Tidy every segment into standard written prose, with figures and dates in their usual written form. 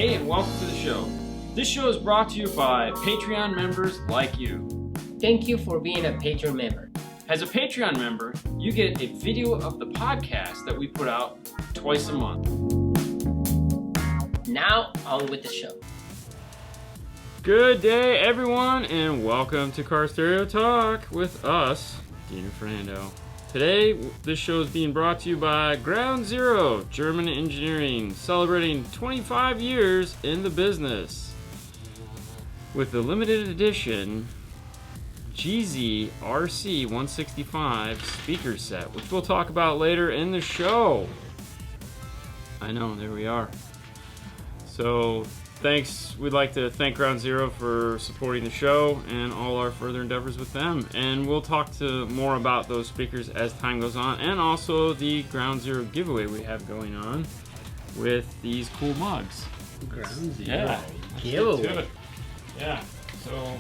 Hey, and welcome to the show. This show is brought to you by Patreon members like you. Thank you for being a Patreon member. As a Patreon member, you get a video of the podcast that we put out twice a month. Now, on with the show. Good day, everyone, and welcome to Car Stereo Talk with us, Dean and Fernando. Today, this show is being brought to you by Ground Zero, German engineering, celebrating 25 years in the business with the limited edition GZ RC 165 speaker set, which we'll talk about later in the show. I know, there we are. So, thanks. We'd like to thank Ground Zero for supporting the show and all our further endeavors with them. And we'll talk to more about those speakers as time goes on, and also the Ground Zero giveaway we have going on with these cool mugs. Ground Zero. Yeah. Giveaway. Yeah. So,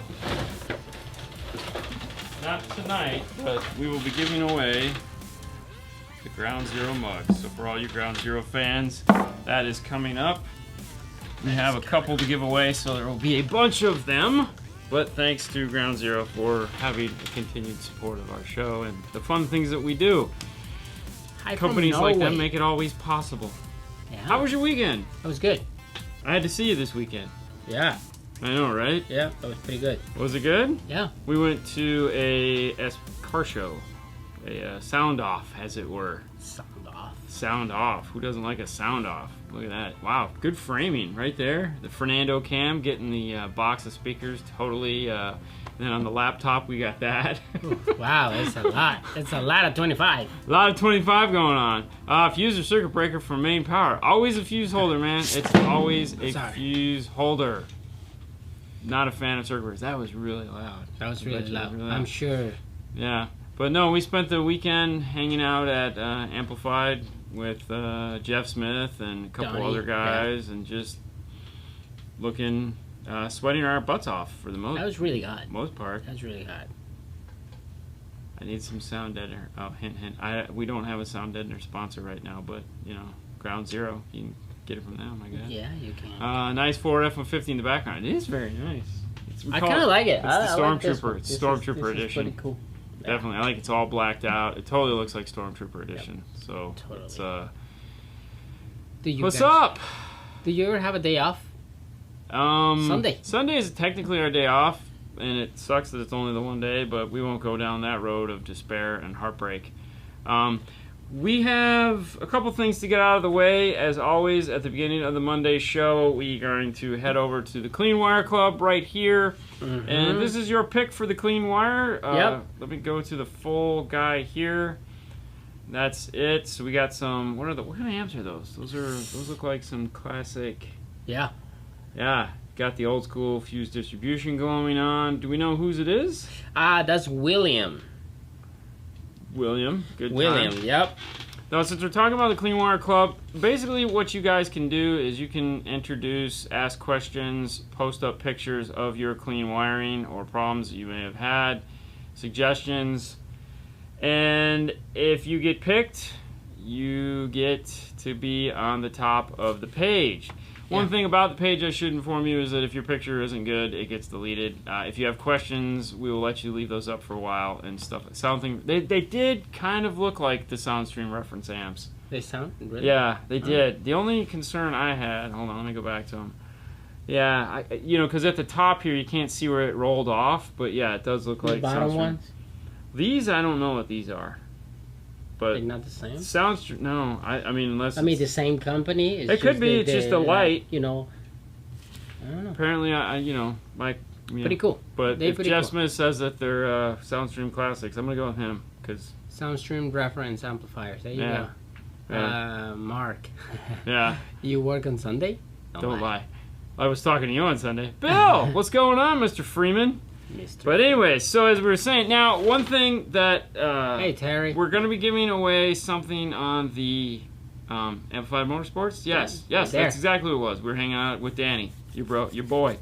not tonight, but we will be giving away the Ground Zero mugs. So for all you Ground Zero fans, that is coming up. We have a couple to give away, so there will be a bunch of them. But thanks to Ground Zero for having a continued support of our show and the fun things that we do. Companies like them make it always possible. Yeah. How was your weekend? It was good. I had to see you this weekend. Yeah. I know, right? Yeah, that was pretty good. Was it good? Yeah. We went to a car show, a sound off, as it were. Sound off. Sound off. Who doesn't like a sound off? Look at that. Wow, good framing right there. The Fernando cam getting the box of speakers totally. And then on the laptop, we got that. Ooh, wow, that's a lot. That's a lot of 25. A lot of 25 going on. Fuse or circuit breaker for main power. Always a fuse holder, man. It's always a fuse holder. Not a fan of circuit breakers. That was really loud. That was really loud. I'm sure. Yeah. But no, we spent the weekend hanging out at Amplified with Jeff Smith and a couple other guys, and just looking, sweating our butts off for the most. That was really hot. Most part. That was really hot. I need some sound deadener. Oh, hint, hint. We don't have a sound deadener sponsor right now, but you know, Ground Zero. You can get it from them, I guess. Yeah, you can. Nice Ford F-150 in the background. It is very nice. I kind of like it. It's the Stormtrooper. It's Stormtrooper edition. edition. Pretty cool. Definitely. I like it's all blacked out. It totally looks like Stormtrooper edition. Yep. So Totally. it's what's up? Do you ever have a day off? Sunday. Sunday is technically our day off, and it sucks that it's only the one day, but we won't go down that road of despair and heartbreak. We have a couple things to get out of the way. As always, at the beginning of the Monday show, we are going to head over to the Clean Wire Club right here. Mm-hmm. And this is your pick for the Clean Wire. Yep. Let me go to the full guy here. That's it. So we got some. What kind of amps are those? Those look like some classic. Yeah. Yeah. Got the old school fuse distribution going on. Do we know whose it is? That's William. Good William, time. Yep. Now, since we're talking about the Clean Wire Club, basically what you guys can do is you can introduce, ask questions, post up pictures of your clean wiring or problems that you may have had, suggestions, and if you get picked, you get to be on the top of the page. One thing about the page I should inform you is that if your picture isn't good, it gets deleted. If you have questions, we will let you leave those up for a while and stuff. They did kind of look like the SoundStream reference amps. They sound really? Yeah, they did. The only concern I had, hold on, let me go back to them. Yeah, because at the top here you can't see where it rolled off, but yeah, it does look like the bottom SoundStream. Ones. These I don't know what these are. But they're not the same? SoundStream, no. I mean, unless the same company? It could be, it's just a light. I don't know. Apparently, pretty cool. But if Jeff Smith says that they're SoundStream classics, I'm going to go with him. SoundStream reference amplifiers. There you go. Yeah. Mark. Yeah. You work on Sunday? Don't lie. I was talking to you on Sunday. Bill, what's going on, Mr. Freeman? But anyway, so as we were saying, now one thing that hey Terry, we're going to be giving away something on the Amplified Motorsports. Yes, that's exactly what it was. We were hanging out with Danny, your boy.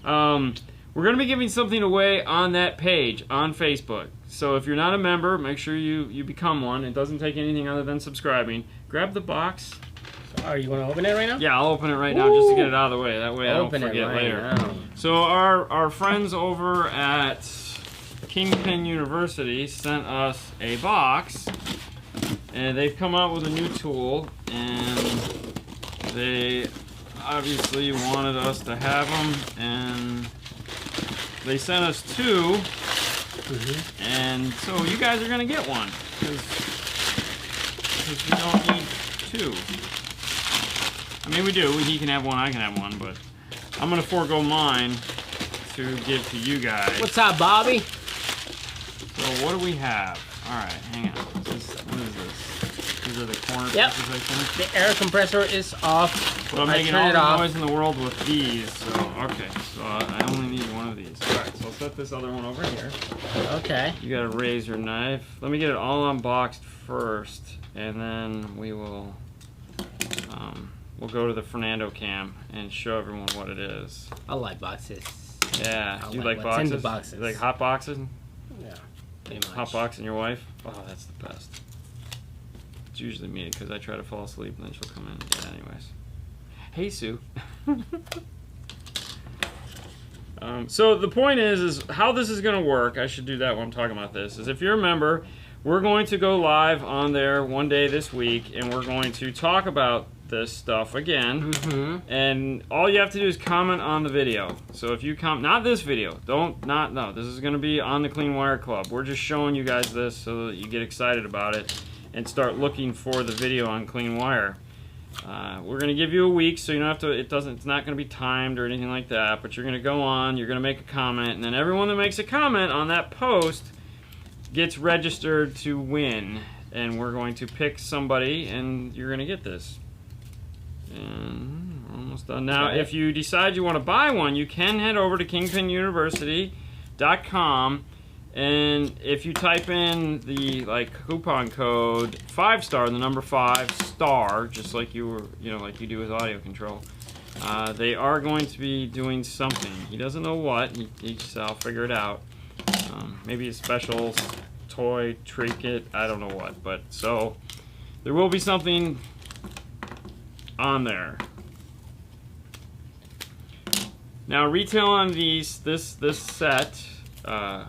We're going to be giving something away on that page on Facebook. So if you're not a member, make sure you become one. It doesn't take anything other than subscribing. Grab the box Are you going to open it right now? Yeah, I'll open it right now just to get it out of the way. That way I don't forget later. Now. So our friends over at Kingpin University sent us a box, and they've come out with a new tool, and they obviously wanted us to have them, and they sent us two, and so you guys are going to get one, because we don't need two. I mean, we do. He can have one, I can have one, but I'm going to forego mine to give to you guys. What's up, Bobby? So what do we have? All right, hang on. What is this? These are the corner pieces, I think. The air compressor is off. But I'm making all the noise in the world with these, so okay. So I only need one of these. All right, so I'll set this other one over here. Okay. You got a razor knife. Let me get it all unboxed first, and then we will we'll go to the Fernando cam and show everyone what it is. I like boxes. Yeah, I do you like boxes? Tender boxes. You like hot boxing? Yeah, pretty much. Hot boxing your wife? Oh, that's the best. It's usually me because I try to fall asleep and then she'll come in. Yeah, anyways. Hey, Sue. So the point is how this is going to work. I should do that when I'm talking about this. Is if you're a member, we're going to go live on there one day this week, and we're going to talk about this stuff again. And all you have to do is comment on the video. So if you comment, not this video, no, this is going to be on the Clean Wire Club. We're just showing you guys this so that you get excited about it and start looking for the video on Clean Wire. We're going to give you a week, so you don't have to. It's not going to be timed or anything like that. But you're going to go on. You're going to make a comment, and then everyone that makes a comment on that post gets registered to win. And we're going to pick somebody, and you're going to get this. And we're almost done now. Right. If you decide you want to buy one, you can head over to kingpinuniversity.com. And if you type in the coupon code 5-star, the number 5-star, just like like you do with audio control, they are going to be doing something. He doesn't know what. He said, I'll figure it out. Maybe a special toy, trinket, I don't know what. But so there will be something on there. Now retail on this set,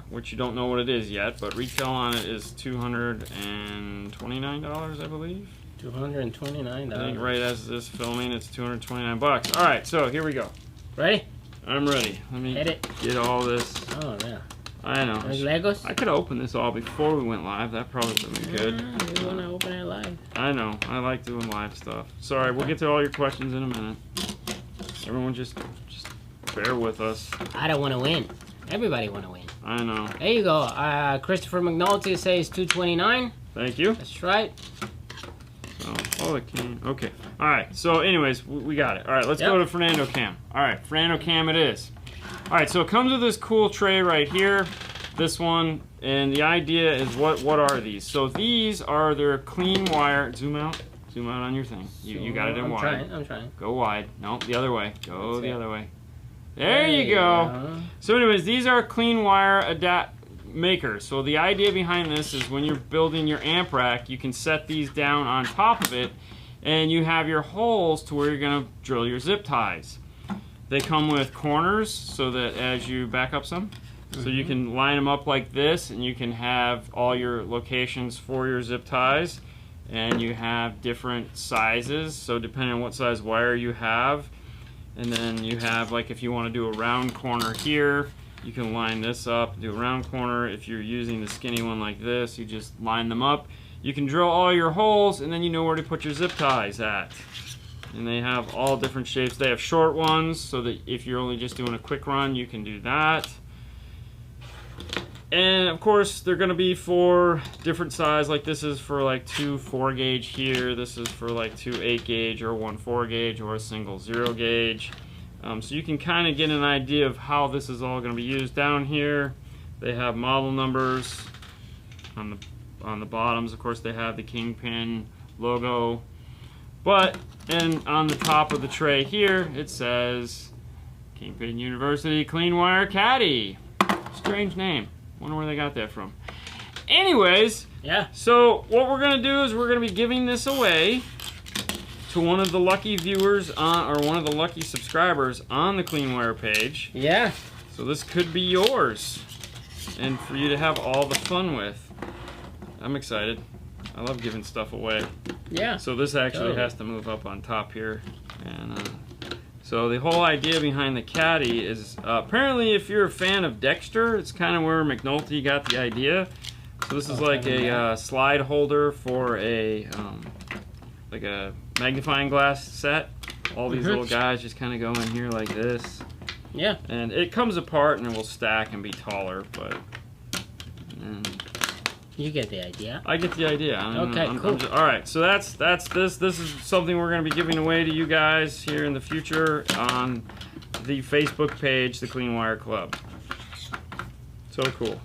which you don't know what it is yet, but retail on it is $229, I believe. $229. I think right as this filming, it's 229 bucks. All right, so here we go. Ready? I'm ready. Let me get all this. Oh yeah. I know. There's Legos. I could have opened this all before we went live. That probably would have been good. You want to open it live? I know. I like doing live stuff. Sorry, we'll get to all your questions in a minute. Everyone just bear with us. I don't want to win. Everybody want to win. I know. There you go. Christopher McNulty says $229. Thank you. That's right. So, okay. All right. So, anyways, we got it. All right, let's go to Fernando Cam. All right, Fernando Cam it is. All right, so it comes with this cool tray right here, this one, and the idea is what are these? So these are their clean wire. Zoom out on your thing. You got it in wide. I'm trying. Go wide. No, the other way. Go the other way. There you go. So anyways, these are clean wire makers. So the idea behind this is when you're building your amp rack, you can set these down on top of it, and you have your holes to where you're going to drill your zip ties. They come with corners so that as you back up some, so you can line them up like this, and you can have all your locations for your zip ties, and you have different sizes, so depending on what size wire you have. And then you have, like, if you want to do a round corner here, you can line this up, do a round corner. If you're using the skinny one like this, you just line them up. You can drill all your holes, and then you know where to put your zip ties at. And they have all different shapes. They have short ones, so that if you're only just doing a quick run, you can do that. And of course, they're going to be for different size. Like this is for like 2 4-gauge here. This is for like 2 8-gauge or 1 4-gauge or a single 0-gauge. So you can kind of get an idea of how this is all going to be used. Down here, they have model numbers. On the bottoms, of course, they have the Kingpin logo. But and on the top of the tray here, it says Kingpin University Clean Wire Caddy. Strange name. Wonder where they got that from. Anyways, yeah. So what we're gonna do is we're gonna be giving this away to one of the lucky viewers or one of the lucky subscribers on the CleanWire page. Yeah. So this could be yours, and for you to have all the fun with. I'm excited. I love giving stuff away. Yeah. So this actually has to move up on top here, and so the whole idea behind the caddy is apparently if you're a fan of Dexter, it's kind of where McNulty got the idea. So this is like a slide holder for a like a magnifying glass set. All these little guys just kind of go in here like this. Yeah. And it comes apart and it will stack and be taller, but you get the idea. I get the idea. Cool. All right, so that's this. This is something we're going to be giving away to you guys here in the future on the Facebook page, the CleanWire Club. So cool.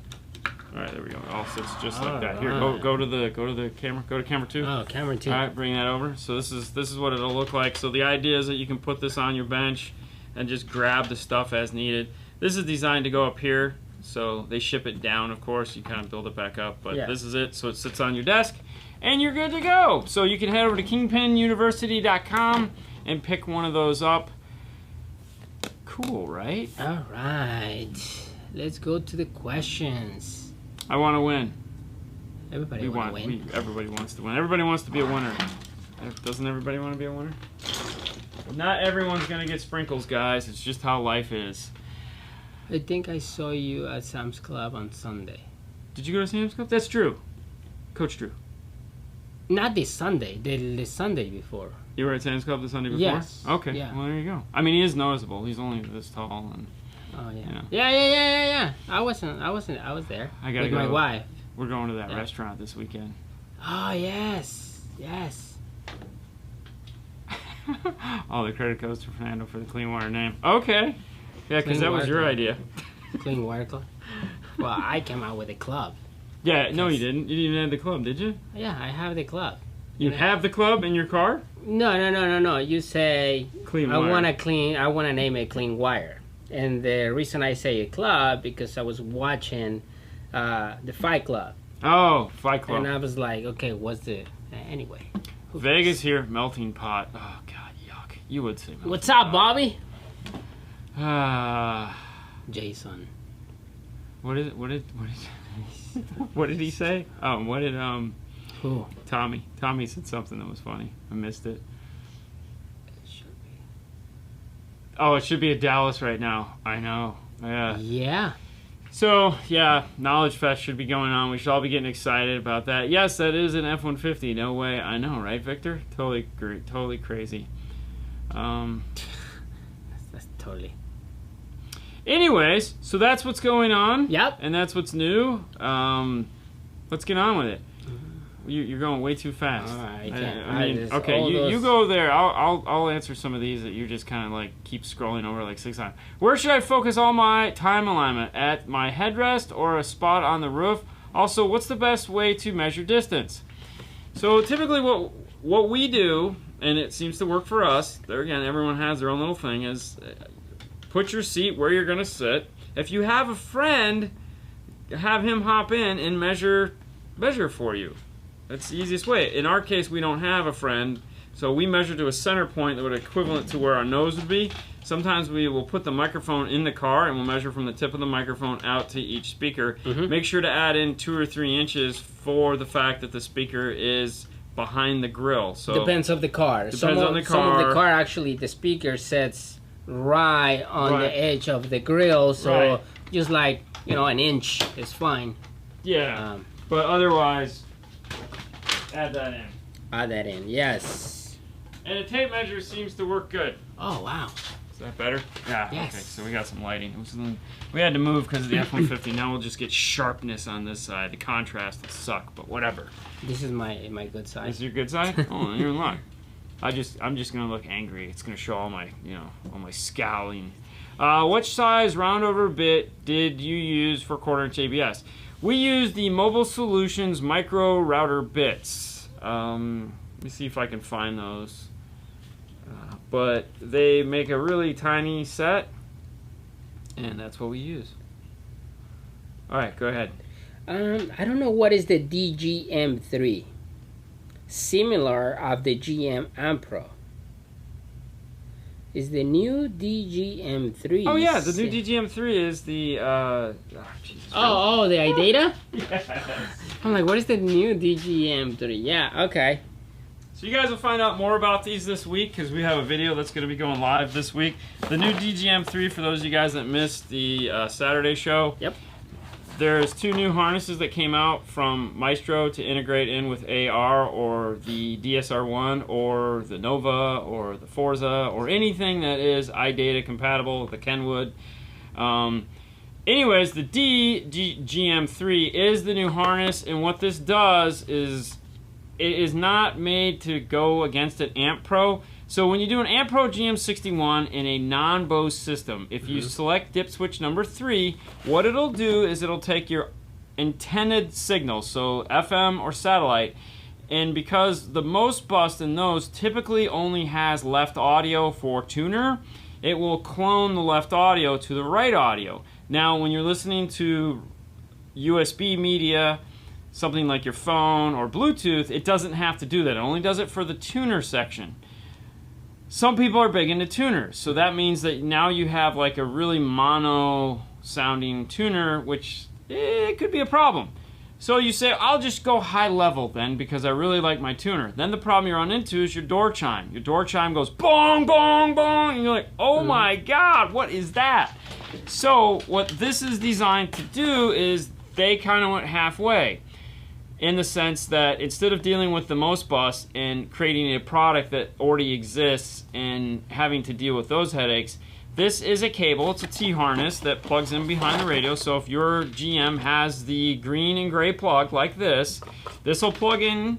All right, there we go. It all sits just like that. Here, go to the camera. Go to camera 2. Oh, camera 2. All right, bring that over. So this is what it'll look like. So the idea is that you can put this on your bench and just grab the stuff as needed. This is designed to go up here. So they ship it down, of course. You kind of build it back up, but this is it. So it sits on your desk, and you're good to go. So you can head over to kingpinuniversity.com and pick one of those up. Cool, right? All right. Let's go to the questions. I want to win. Everybody wants to win. Everybody wants to win. Everybody wants to be a winner. Doesn't everybody want to be a winner? Not everyone's going to get sprinkles, guys. It's just how life is. I think I saw you at Sam's Club on Sunday. Did you go to Sam's Club? That's Drew. Coach Drew. Not this Sunday. The Sunday before. You were at Sam's Club the Sunday before? Yes. Okay. Yeah. Well, there you go. I mean, he is noticeable. He's only this tall. And, oh, yeah. You know. Yeah. I was there. I gotta with go. My wife. We're going to that restaurant this weekend. Oh, yes. Oh, the credit goes to Fernando for the CleanWire name. Okay. Yeah, because that was your idea. CleanWire Club? Well, I came out with a club. Yeah, no, you didn't. You didn't even have the club, did you? Yeah, I have the club. You have the club in your car? No. You say, Clean I wire. I want to name it CleanWire. And the reason I say a club, because I was watching the Fight Club. Oh, Fight Club. And I was like, okay, what's the... Anyway. Vegas here, melting pot. Oh, God, yuck. You would say melting What's up, pot. Bobby? Jason. Jason. What did he say? Who? Tommy. Tommy said something that was funny. I missed it. It should be. Oh, it should be at Dallas right now. I know. Yeah. So, yeah, Knowledge Fest should be going on. We should all be getting excited about that. Yes, that is an F-150. No way. I know, right, Victor? Totally great. Totally crazy. That's totally... Anyways, so that's what's going on. Yep. And that's what's new. Let's get on with it. You're going way too fast. All right, I mean, okay, you go there. I'll answer some of these that you just kind of like keep scrolling over like 6 times. Where should I focus all my time alignment? At my headrest or a spot on the roof? Also, what's the best way to measure distance? So typically what we do, and it seems to work for us, there again, everyone has their own little thing, is put your seat where you're going to sit. If you have a friend, have him hop in and measure for you. That's the easiest way. In our case, we don't have a friend, so we measure to a center point that would equivalent to where our nose would be. Sometimes we will put the microphone in the car and we'll measure from the tip of the microphone out to each speaker. Make sure to add in 2 or 3 inches for the fact that the speaker is behind the grill. So depends on the car. Depends on the car. Some of the car, actually, the speaker sits right on the edge of the grill, so just like, an inch is fine. Yeah, but otherwise, add that in. Add that in, yes. And a tape measure seems to work good. Oh, wow. Is that better? Yeah, yes. Okay, so we got some lighting. We had to move because of the F-150. Now we'll just get sharpness on this side. The contrast will suck, but whatever. This is my good side. This is your good side? Oh, you're in luck. I'm just gonna look angry. It's gonna show all my, all my scowling. Which size roundover bit did you use for 1/4 inch ABS? We use the Mobile Solutions micro router bits. Let me see if I can find those. But they make a really tiny set, and that's what we use. All right, go ahead. I don't know what is the DGM3. Similar of the GM Ampro. is the new DGM3. Oh yeah, the new DGM3 is the Jesus. Oh, the iData? Yes. I'm like, what is the new DGM3? Yeah, okay. So you guys will find out more about these this week because we have a video that's going to be going live this week. The new DGM3, for those of you guys that missed the Saturday show. Yep. There's 2 new harnesses that came out from Maestro to integrate in with AR or the DSR1 or the Nova or the Forza or anything that is iData compatible, the Kenwood. Anyways, the DGM3 is the new harness, and what this does is it is not made to go against an Amp Pro. So when you do an Amp Pro GM61 in a non-Bose system, if you select dip switch number 3, what it'll do is it'll take your intended signal, so FM or satellite, and because the most bus in those typically only has left audio for tuner, it will clone the left audio to the right audio. Now when you're listening to USB media, something like your phone or Bluetooth, it doesn't have to do that. It only does it for the tuner section. Some people are big into tuners, so that means that now you have like a really mono sounding tuner, which it could be a problem. So you say, I'll just go high level then because I really like my tuner. Then the problem you run into is your door chime. Your door chime goes bong, bong, bong, and you're like, oh my God, what is that? So what this is designed to do is they kind of went halfway, in the sense that instead of dealing with the most bus and creating a product that already exists and having to deal with those headaches, this is a cable, it's a T-harness that plugs in behind the radio. So if your GM has the green and gray plug like this will plug in,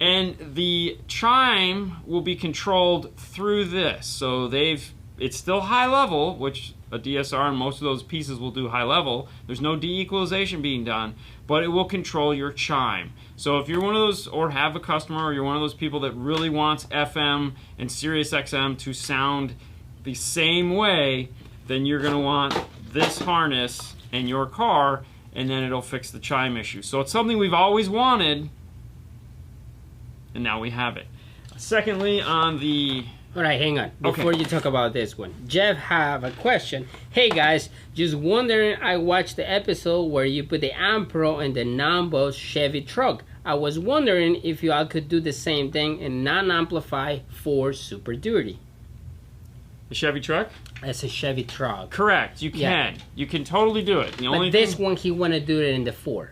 and the chime will be controlled through this. So it's still high level, which a DSR and most of those pieces will do high level. There's no de-equalization being done, but it will control your chime. So if you're one of those, or have a customer, or you're one of those people that really wants FM and Sirius XM to sound the same way, then you're going to want this harness in your car, and then it'll fix the chime issue. So it's something we've always wanted, and now we have it. Secondly, on the... All right, hang on. Before you talk about this one, Jeff have a question. Hey guys, just wondering, I watched the episode where you put the Amp Pro in the non-Bose Chevy truck. I was wondering if you all could do the same thing and non-amplify for Super Duty. The Chevy truck? That's a Chevy truck. Correct, you can. Yeah. You can totally do it. But this one, he want to do it in the Ford.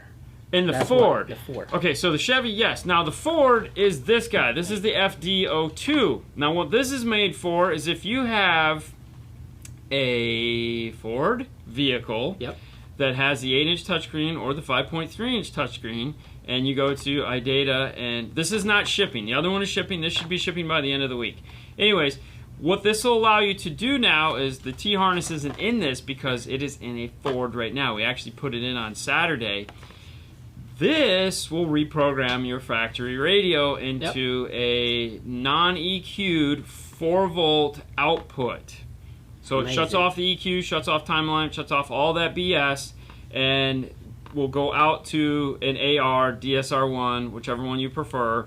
In the Ford. The Ford. Okay, so the Chevy, yes. Now the Ford is this guy. This is the FD02. Now what this is made for is if you have a Ford vehicle that has the 8-inch touchscreen or the 5.3-inch touchscreen, and you go to iData, and this is not shipping. The other one is shipping. This should be shipping by the end of the week. Anyways, what this will allow you to do now is the T-harness isn't in this because it is in a Ford right now. We actually put it in on Saturday. This will reprogram your factory radio into a non-EQ'd 4-volt output. So it shuts off the EQ, shuts off timeline, shuts off all that BS, and will go out to an AR, DSR1, whichever one you prefer,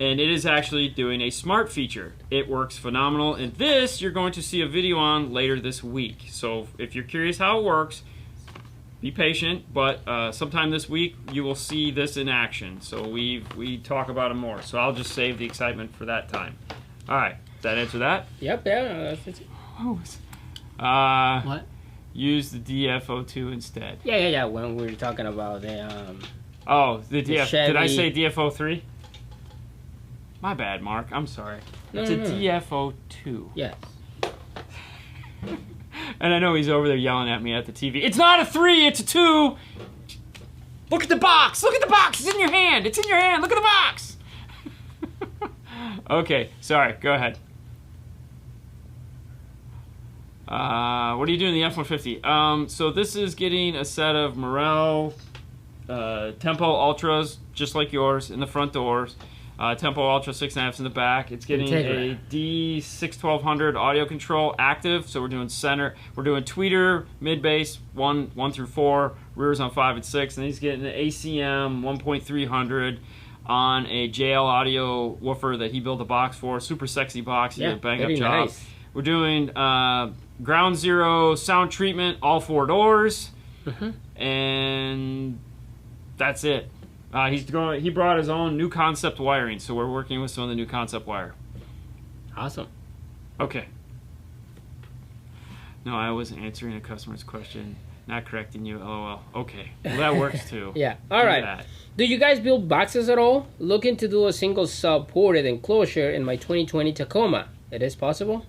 and it is actually doing a smart feature. It works phenomenal, and this you're going to see a video on later this week. So if you're curious how it works, be patient, but sometime this week you will see this in action. So we talk about it more. So I'll just save the excitement for that time. All right, does that answer that? Yep, yeah. What? Use the DF02 instead. Yeah. When we were talking about the the DF. Did I say DF03? My bad, Mark. I'm sorry. It's a DF02. Yes. And I know he's over there yelling at me at the TV. It's not a 3, it's a 2. Look at the box. Look at the box. It's in your hand. It's in your hand. Look at the box. Okay, sorry. Go ahead. What are you doing in the F-150? So this is getting a set of Morel Tempo Ultras, just like yours, in the front doors. Tempo Ultra 6.5s in the back. It's getting a D61200 audio control active. So we're doing center. We're doing tweeter, mid bass 1 through 4, rears on 5 and 6, and he's getting an ACM 1.300 on a JL audio woofer that he built a box for. Super sexy box. He did a bang up job. Nice. We're doing ground zero sound treatment, all 4 doors, and that's it. He brought his own new concept wiring, so we're working with some of the new concept wire. Awesome. Okay. No, I was answering a customer's question, not correcting you. LOL. Okay. Well, that works too. Yeah. All right. Do you guys build boxes at all? Looking to do a single sub ported enclosure in my 2020 Tacoma. It is possible?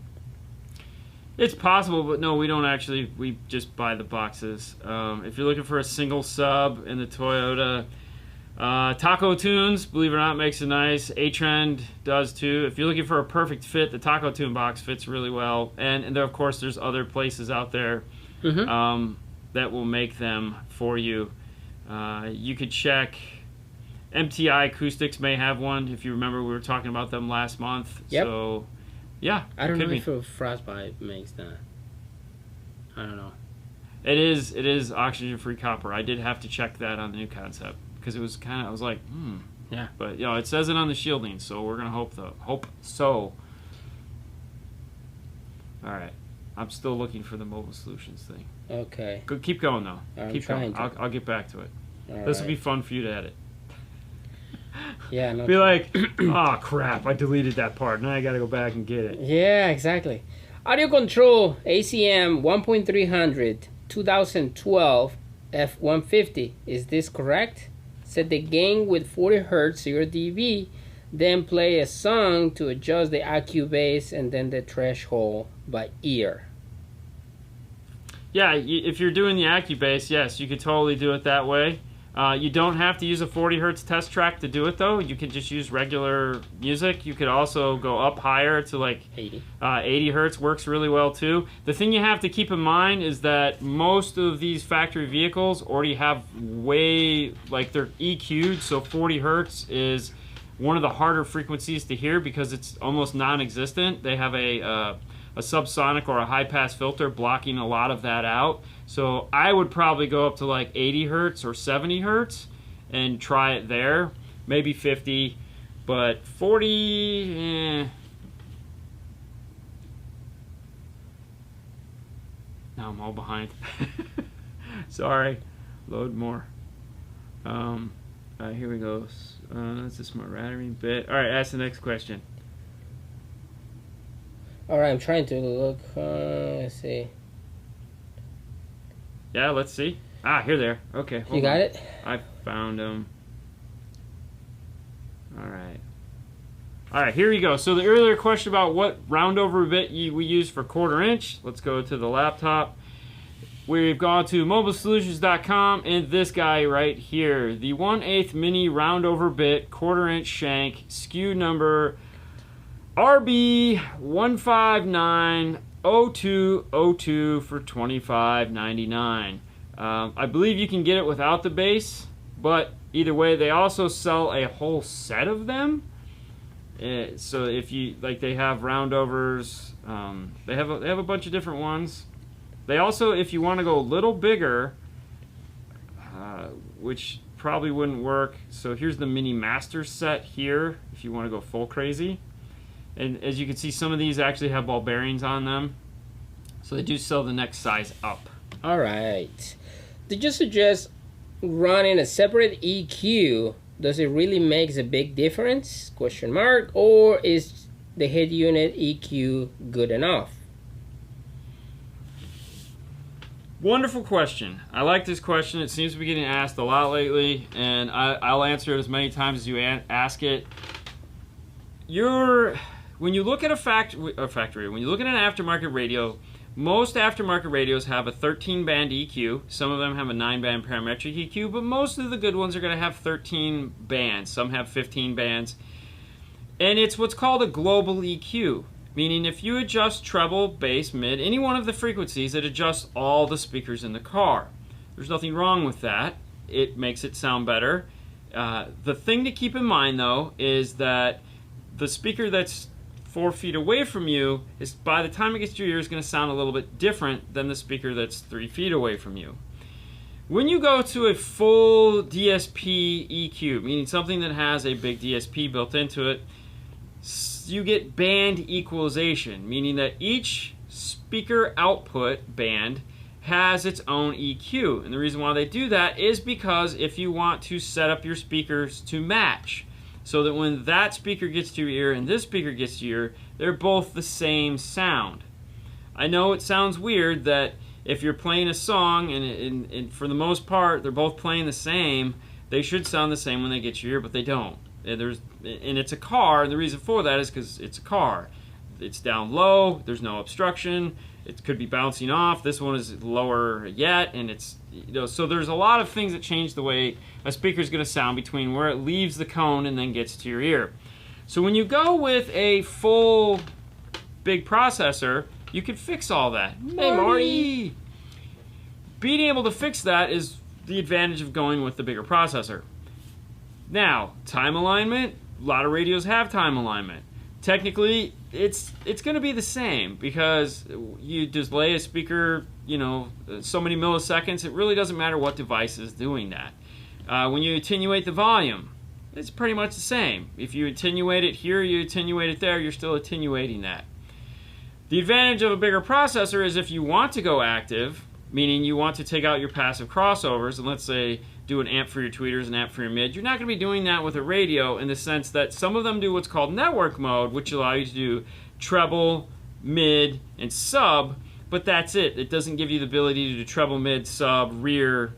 It's possible, but no, we don't actually. We just buy the boxes. If you're looking for a single sub in the Toyota, Taco Tunes, believe it or not, makes it nice. A-Trend does too. If you're looking for a perfect fit, the Taco Tune box fits really well. And there, of course, there's other places out there that will make them for you. You could check. MTI Acoustics may have one. If you remember, we were talking about them last month. Yep. So, yeah. I don't know if a Frostbite makes that. I don't know. It is oxygen-free copper. I did have to check that on the new concept because it was I was like, Yeah. But it says it on the shielding, so we're gonna hope so. All right. I'm still looking for the mobile solutions thing. Okay. Keep going though. I'm trying. trying to. I'll get back to it. All This will right. be fun for you to edit. Yeah. No Be like, oh crap! I deleted that part. Now I got to go back and get it. Yeah, exactly. Audio control ACM 1.300 2012 F150. Is this correct? Set the gain with 40 Hz 0 dB, then play a song to adjust the IQ base and then the threshold by ear. Yeah, if you're doing the Acubase, yes, you could totally do it that way. You don't have to use a 40 Hertz test track to do it, though. You can just use regular music. You could also go up higher to like 80. 80 Hertz works really well, too. The thing you have to keep in mind is that most of these factory vehicles already have they're EQ'd, so 40 Hertz is one of the harder frequencies to hear because it's almost non-existent. They have a subsonic or a high-pass filter blocking a lot of that out. So I would probably go up to like 80 Hertz or 70 Hertz and try it there. Maybe 50, but 40, Now I'm all behind. Sorry. Load more. Here we go. That's a smart rattering bit. All right, ask the next question. All right, I'm trying to look. Let's see. Yeah, let's see. Here they are. Okay, hold You got on. it? I found them. All right, here you go. So the earlier question about what roundover bit we use for 1/4 inch. Let's go to the laptop. We've gone to mobilesolutions.com and this guy right here, the 1/8 mini roundover bit 1/4 inch shank, SKU number RB1590202 for $25.99. I believe you can get it without the base, but either way, they also sell a whole set of them. So if you they have roundovers, they have a bunch of different ones. They also, if you want to go a little bigger, which probably wouldn't work. So here's the mini master set here. If you want to go full crazy. And as you can see, some of these actually have ball bearings on them. So they do sell the next size up. All right. Did you suggest running a separate EQ? Does it really make a big difference? Question mark. Or is the head unit EQ good enough? Wonderful question. I like this question. It seems to be getting asked a lot lately, and I'll answer it as many times as you ask it. When you look at when you look at an aftermarket radio, most aftermarket radios have a 13-band EQ. Some of them have a 9-band parametric EQ, but most of the good ones are going to have 13 bands. Some have 15 bands. And it's what's called a global EQ, meaning if you adjust treble, bass, mid, any one of the frequencies, it adjusts all the speakers in the car. There's nothing wrong with that. It makes it sound better. The thing to keep in mind, though, is that the speaker that's 4 feet away from you is, by the time it gets to your ear, is going to sound a little bit different than the speaker that's 3 feet away from you. When you go to a full DSP EQ, meaning something that has a big DSP built into it, you get band equalization, meaning that each speaker output band has its own EQ. And the reason why they do that is because if you want to set up your speakers to match, so that when that speaker gets to your ear and this speaker gets to your ear, they're both the same sound. I know it sounds weird that if you're playing a song and for the most part they're both playing the same, they should sound the same when they get to your ear, but they don't. And it's a car, and the reason for that is because it's a car. It's down low, there's no obstruction, it could be bouncing off. This one is lower yet, and it's, so there's a lot of things that change the way a speaker is going to sound between where it leaves the cone and then gets to your ear. So when you go with a full big processor, you can fix all that. Hey, Marty! Being able to fix that is the advantage of going with the bigger processor. Now, time alignment, a lot of radios have time alignment. Technically, it's going to be the same because you just lay a speaker, so many milliseconds. It really doesn't matter what device is doing that. When you attenuate the volume, it's pretty much the same. If you attenuate it here, you attenuate it there, you're still attenuating that. The advantage of a bigger processor is if you want to go active, meaning you want to take out your passive crossovers, and let's say do an amp for your tweeters, an amp for your mid, you're not going to be doing that with a radio in the sense that some of them do what's called network mode, which allow you to do treble, mid, and sub, but that's it. It doesn't give you the ability to do treble, mid, sub, rear,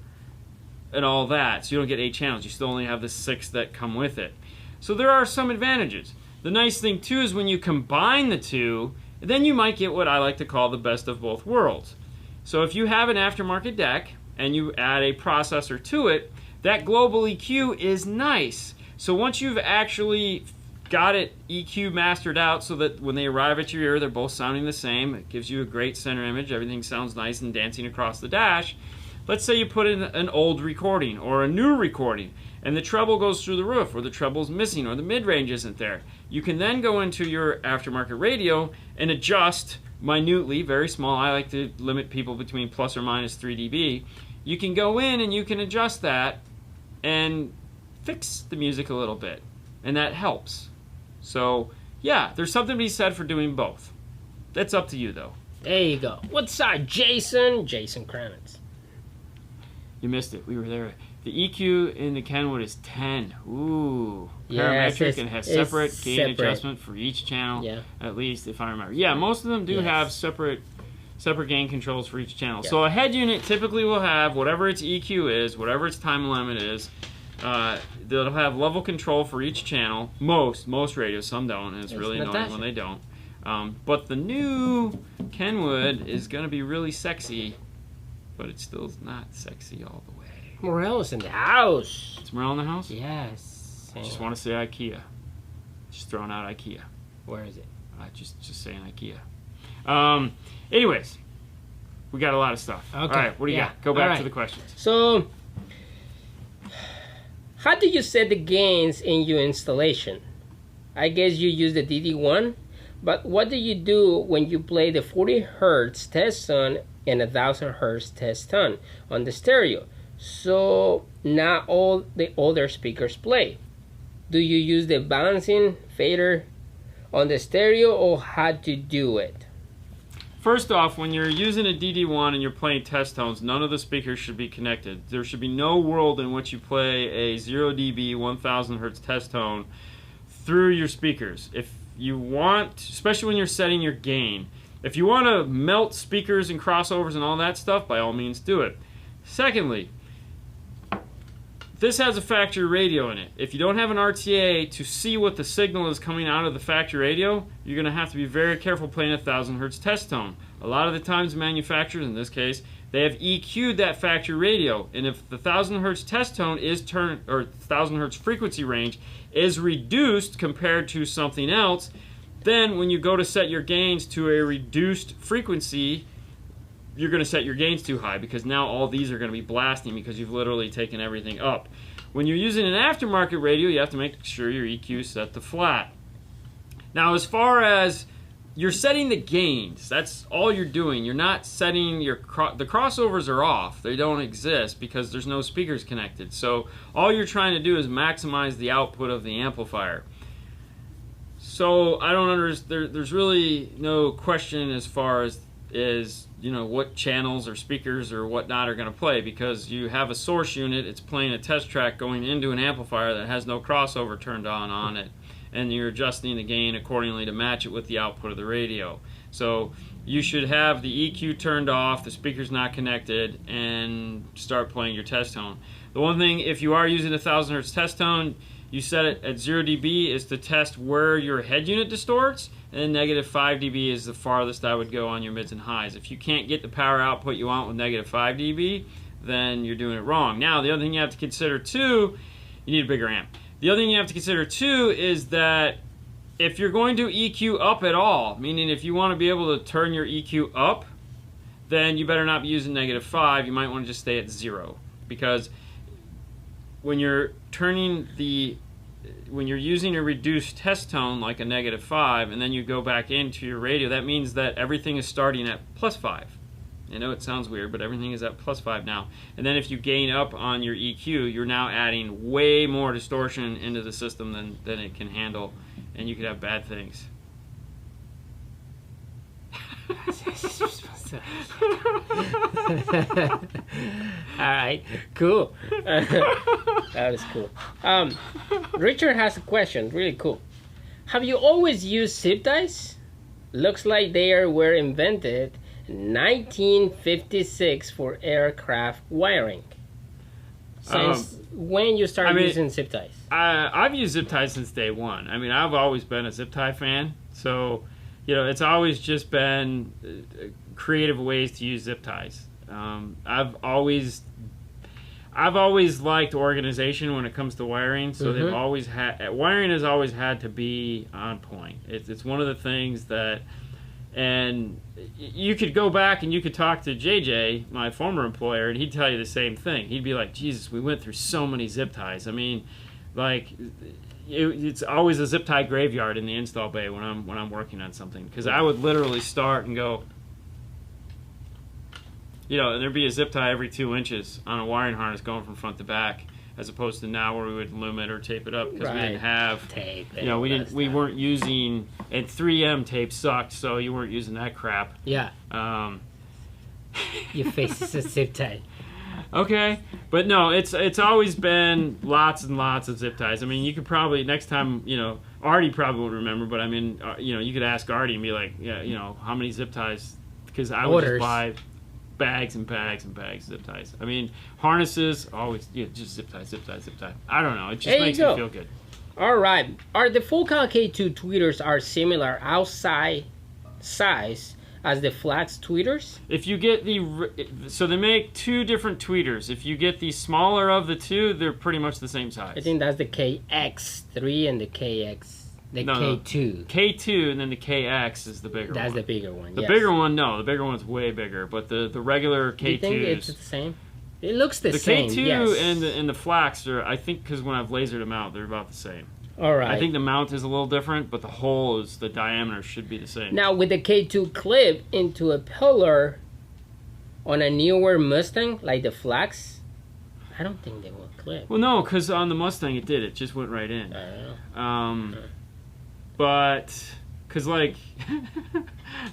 and all that. So you don't get 8 channels. You still only have the 6 that come with it. So there are some advantages. The nice thing too is when you combine the two, then you might get what I like to call the best of both worlds. So if you have an aftermarket deck and you add a processor to it, that global EQ is nice. So once you've actually got it EQ mastered out so that when they arrive at your ear, they're both sounding the same, it gives you a great center image, everything sounds nice and dancing across the dash. Let's say you put in an old recording or a new recording and the treble goes through the roof, or the treble's missing, or the mid-range isn't there. You can then go into your aftermarket radio and adjust minutely, very small. I like to limit people between plus or minus 3 dB. You can go in and you can adjust that and fix the music a little bit, and that helps. So yeah, there's something to be said for doing both. That's up to you though. There you go. What's up, Jason? Jason Kranitz. You missed it. We were there. The EQ in the Kenwood is 10. Ooh. Yes, parametric and has separate gain separate adjustment for each channel. Yeah. At least, if I remember. Yeah, most of them do Yes. have separate gain controls for each channel. Yeah. So a head unit typically will have whatever its EQ is, whatever its time alignment is. They'll have level control for each channel. Most radios, some don't, and it's really annoying when they don't. But the new Kenwood is going to be really sexy, but it still is not sexy all the way. Morel's in the house. Is Morel in the house? Yes. I just want to say IKEA. Just throwing out IKEA. Where is it? Just saying IKEA. Anyways, we got a lot of stuff. Okay. All right, what do you got? Go back to the questions. So, how do you set the gains in your installation? I guess you use the DD1, but what do you do when you play the 40 Hertz test tone and 1000 Hertz test tone on the stereo? So not all the older speakers play. Do you use the balancing fader on the stereo, or how to do it? First off, when you're using a DD1 and you're playing test tones, none of the speakers should be connected. There should be no world in which you play a 0 dB 1000 Hertz test tone through your speakers. If you want, especially when you're setting your gain, if you want to melt speakers and crossovers and all that stuff, by all means do it. Secondly, this has a factory radio in it. If you don't have an RTA to see what the signal is coming out of the factory radio, you're going to have to be very careful playing a 1000 Hertz test tone. A lot of the times manufacturers, in this case, they have EQ'd that factory radio, and if the 1000 Hertz test tone is turned, or 1000 Hertz frequency range is reduced compared to something else, then when you go to set your gains to a reduced frequency, you're going to set your gains too high, because now all these are going to be blasting because you've literally taken everything up. When you're using an aftermarket radio, you have to make sure your EQ is set to flat. Now, as far as you're setting the gains, that's all you're doing. You're not setting the crossovers are off. They don't exist because there's no speakers connected. So all you're trying to do is maximize the output of the amplifier. So I don't understand. There's really no question as far as what channels or speakers or whatnot are going to play, because you have a source unit. It's playing a test track going into an amplifier that has no crossover turned on it, and you're adjusting the gain accordingly to match it with the output of the radio. So you should have the EQ turned off, the speaker's not connected, and start playing your test tone. The one thing, if you are using a 1000 Hertz test tone, you set it at 0 dB is to test where your head unit distorts, and negative 5 dB is the farthest I would go on your mids and highs. If you can't get the power output you want with negative 5 dB, then you're doing it wrong. Now, the other thing you have to consider too, you need a bigger amp. The other thing you have to consider too is that if you're going to EQ up at all, meaning if you want to be able to turn your EQ up, then you better not be using negative 5. You might want to just stay at 0, because when you're using a reduced test tone like a negative 5, and then you go back into your radio, that means that everything is starting at +5. I know it sounds weird, but everything is at +5 now. And then if you gain up on your EQ, you're now adding way more distortion into the system than it can handle, and you could have bad things. Alright, cool. That was cool. Richard has a question, really cool. Have you always used zip ties? Looks like they were invented in 1956 for aircraft wiring. Since when you started using zip ties? I've used zip ties since day one. I mean, I've always been a zip tie fan, so it's always just been creative ways to use zip ties. I've always liked organization when it comes to wiring, so they've always had wiring has always had to be on point. It's one of the things that, and you could go back and you could talk to JJ, my former employer, and he'd tell you the same thing. He'd be like, Jesus, we went through so many zip ties. I mean, like, it's always a zip tie graveyard in the install bay when I'm working on something, because I would literally start and go, and there'd be a zip tie every 2 inches on a wiring harness going from front to back, as opposed to now where we would loom it or tape it up, because we didn't have tape. We weren't using, and 3M tape sucked, so you weren't using that crap. Yeah. Your face is a zip tie. Okay, but no, it's always been lots and lots of zip ties. I mean, you could probably next time, Artie probably won't remember, but I mean, you could ask Artie and be like, yeah, how many zip ties? Because I would just buy bags and bags and bags of zip ties. I mean, harnesses, always, just zip tie, zip tie, zip tie. I don't know. It just makes me feel good. All right. Are the Focal K2 tweeters are similar outside size as the Flax tweeters? If you get so they make two different tweeters. If you get the smaller of the two, they're pretty much the same size. I think that's the KX3 and the KX. K2. K2 and then the KX is the bigger one. That's the bigger one, The bigger one, no. The bigger one's way bigger. But the regular K2s... Do you think it's the same? It looks the same, The K2 and the Flax are, I think, because when I've lasered them out, they're about the same. All right. I think the mount is a little different, but the diameter should be the same. Now, with the K2 clip into a pillar on a newer Mustang, like the Flax, I don't think they will clip. Well, no, because on the Mustang it did. It just went right in. But, because like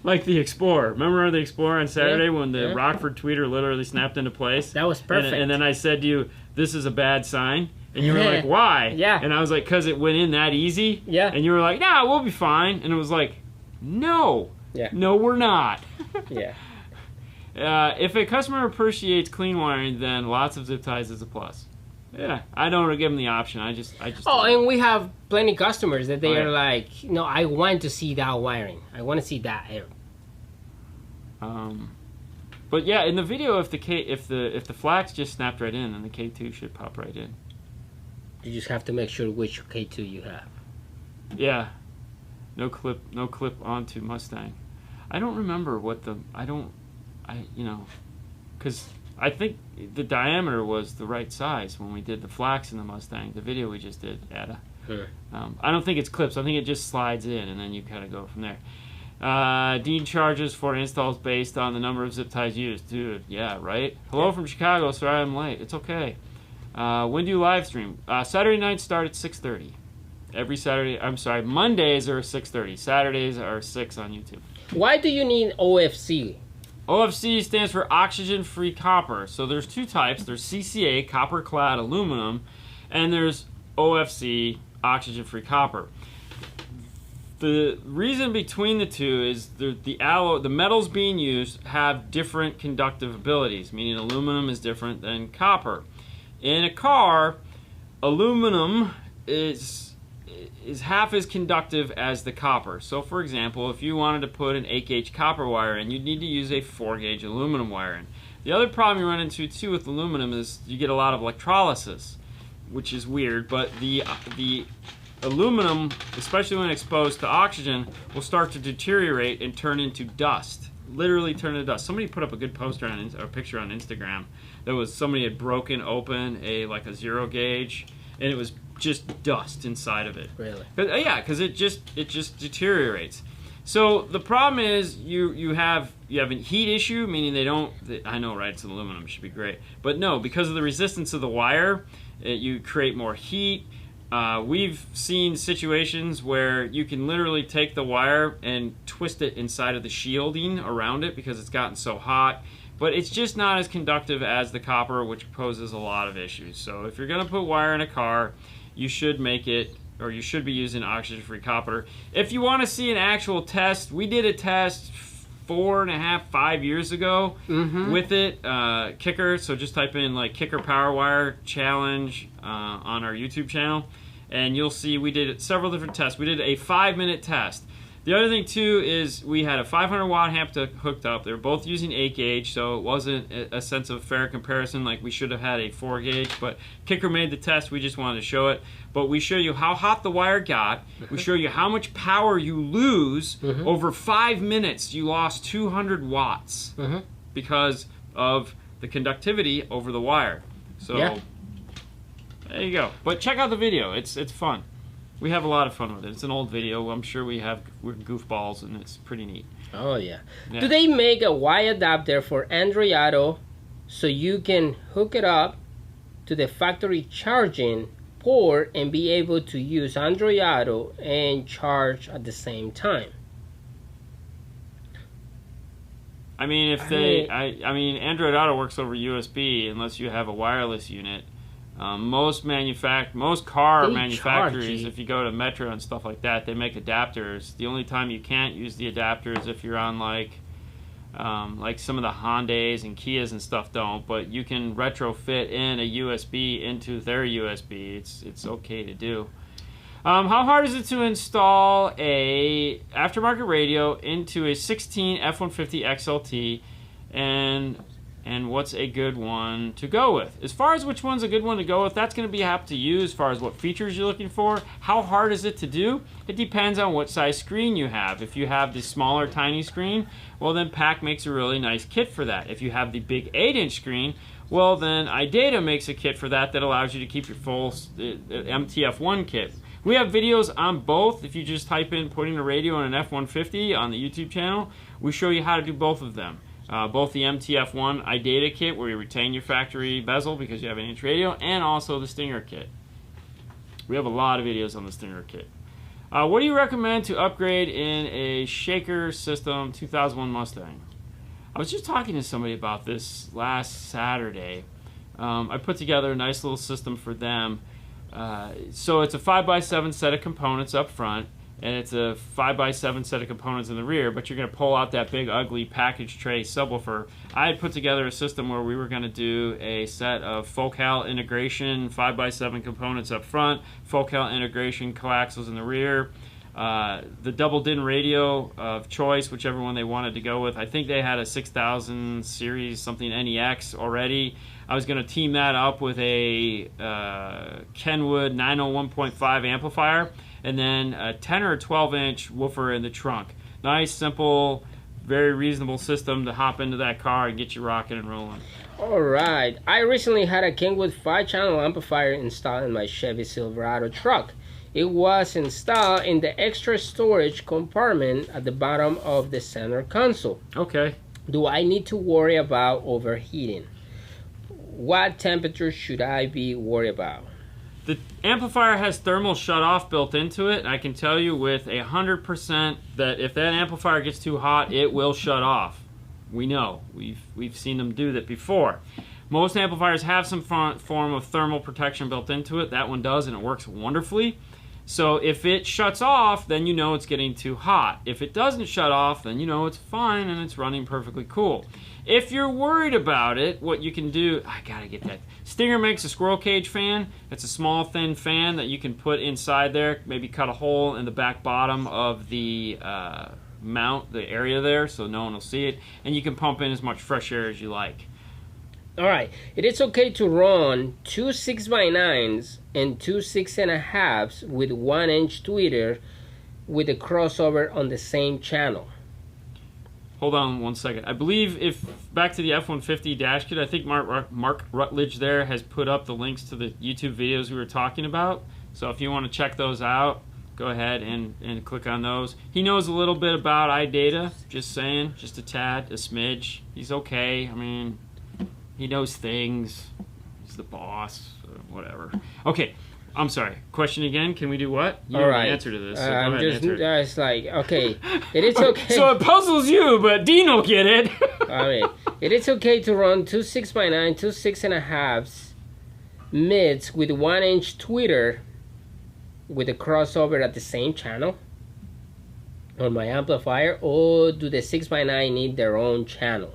the Explorer. Remember the Explorer on Saturday when the Rockford tweeter literally snapped into place? That was perfect. And then I said to you, this is a bad sign. And you were like, why? Yeah. And I was like, because it went in that easy? Yeah. And you were like, nah, we'll be fine. And it was like, no. Yeah. No, we're not. Yeah. If a customer appreciates clean wiring, then lots of zip ties is a plus. Yeah, I don't give them the option. I just. Oh, and we have plenty of customers that they are like, no, I want to see that wiring. I want to see that air. But yeah, in the video, if the Flax just snapped right in, then the K2 should pop right in. You just have to make sure which K2 you have. Yeah, no clip onto Mustang. I don't remember because I think the diameter was the right size when we did the Flax in the Mustang, the video we just did, Ada. Sure. I don't think it's clips. I think it just slides in, and then you kind of go from there. Dean charges for installs based on the number of zip ties used. Dude, yeah, right? Hello from Chicago. Sorry I'm late. It's okay. When do you live stream? Saturday nights start at 6:30. Every Saturday, I'm sorry, Mondays are 6:30. Saturdays are 6 on YouTube. Why do you need OFC? OFC stands for oxygen-free copper. So there's two types. There's CCA, copper-clad aluminum, and there's OFC, oxygen-free copper. The reason between the two is the metals being used have different conductive abilities, meaning aluminum is different than copper. In a car, aluminum is half as conductive as the copper. So for example, if you wanted to put an 8-gauge copper wire in, you'd need to use a 4-gauge aluminum wire in. The other problem you run into too with aluminum is you get a lot of electrolysis, which is weird, but the aluminum, especially when exposed to oxygen, will start to deteriorate and turn into dust. Literally turn into dust. Somebody put up a good poster or picture on Instagram that was somebody had broken open a 0-gauge, and it was just dust inside of it. Really? Yeah, because it just deteriorates. So the problem is you have a heat issue, meaning I know, right? It's aluminum, it should be great, but no, because of the resistance of the wire, you create more heat. We've seen situations where you can literally take the wire and twist it inside of the shielding around it because it's gotten so hot, but it's just not as conductive as the copper, which poses a lot of issues. So if you're going to put wire in a car, you should make it, or you should be using oxygen-free copper. If you want to see an actual test, we did a test 4.5, 5 years ago with it, Kicker. So just type in Kicker Power Wire Challenge on our YouTube channel, and you'll see we did several different tests. We did a 5-minute test. The other thing too is we had a 500 watt amp hooked up. They were both using 8-gauge, so it wasn't a sense of fair comparison like we should have had a 4-gauge, but Kicker made the test. We just wanted to show it. But we show you how hot the wire got. We show you how much power you lose. Over 5 minutes, you lost 200 watts because of the conductivity over the wire. So there you go. But check out the video. It's fun. We have a lot of fun with it. It's an old video. I'm sure we're goofballs, and it's pretty neat. Oh, yeah. Do they make a Y adapter for Android Auto so you can hook it up to the factory charging port and be able to use Android Auto and charge at the same time? I mean, I mean, Android Auto works over USB unless you have a wireless unit. Most car manufacturers, if you go to Metro and stuff like that, they make adapters. The only time you can't use the adapter is if you're on like some of the Hondas and Kias and stuff don't, but you can retrofit in a USB into their USB. It's okay to do. How hard is it to install a aftermarket radio into a 16 F-150 XLT, and what's a good one to go with? As far as which one's a good one to go with, that's going to be have to use as far as what features you're looking for. How hard is it to do? It depends on what size screen you have. If you have the smaller, tiny screen, well then PAC makes a really nice kit for that. If you have the big 8-inch screen, well then iData makes a kit for that allows you to keep your full MTF1 kit. We have videos on both. If you just type in putting a radio on an F-150 on the YouTube channel, we show you how to do both of them. Both the MTF1 iData kit, where you retain your factory bezel because you have an 8-inch radio, and also the Stinger kit. We have a lot of videos on the Stinger kit. What do you recommend to upgrade in a shaker system 2001 Mustang? I was just talking to somebody about this last Saturday. I put together a nice little system for them. So it's a 5x7 set of components up front, and it's a 5x7 set of components in the rear, but you're going to pull out that big ugly package tray subwoofer. I had put together a system where we were going to do a set of focal integration 5x7 components up front, focal integration coaxials in the rear, the double DIN radio of choice, whichever one they wanted to go with. I think they had a 6000 series something NEX already. I was going to team that up with a Kenwood 901.5 amplifier, and then a 10 or 12-inch woofer in the trunk. Nice, simple, very reasonable system to hop into that car and get you rocking and rolling. All right. I recently had a Kenwood 5-channel amplifier installed in my Chevy Silverado truck. It was installed in the extra storage compartment at the bottom of the center console. Okay. Do I need to worry about overheating? What temperature should I be worried about? The amplifier has thermal shutoff built into it. I can tell you with 100% that if that amplifier gets too hot, it will shut off. We know. We've seen them do that before. Most amplifiers have some form of thermal protection built into it. That one does, and it works wonderfully. So if it shuts off, then you know it's getting too hot. If it doesn't shut off, then you know it's fine and it's running perfectly cool. If you're worried about it, what you can do, I gotta get that. Stinger makes a squirrel cage fan. It's a small, thin fan that you can put inside there. Maybe cut a hole in the back bottom of the mount, the area there, so no one will see it. And you can pump in as much fresh air as you like. Alright, it is okay to run 2 6x9s and 2 6.5s with 1-inch tweeter with a crossover on the same channel. Hold on 1 second. I believe if, back to the F-150 dash kit, I think Mark Rutledge there has put up the links to the YouTube videos we were talking about. So if you want to check those out, go ahead and click on those. He knows a little bit about iData, just saying, just a tad, a smidge. He's okay. I mean, he knows things. He's the boss, whatever. Okay, I'm sorry. Question again? Can we do what? You know the answer to this. So go ahead and answer it. It's like, okay, it is okay. So it puzzles you, but Dean will get it. All right, it is okay to run 2 6x9, 2 6.5s mids with 1-inch tweeter with a crossover at the same channel on my amplifier, or do the 6x9 need their own channel?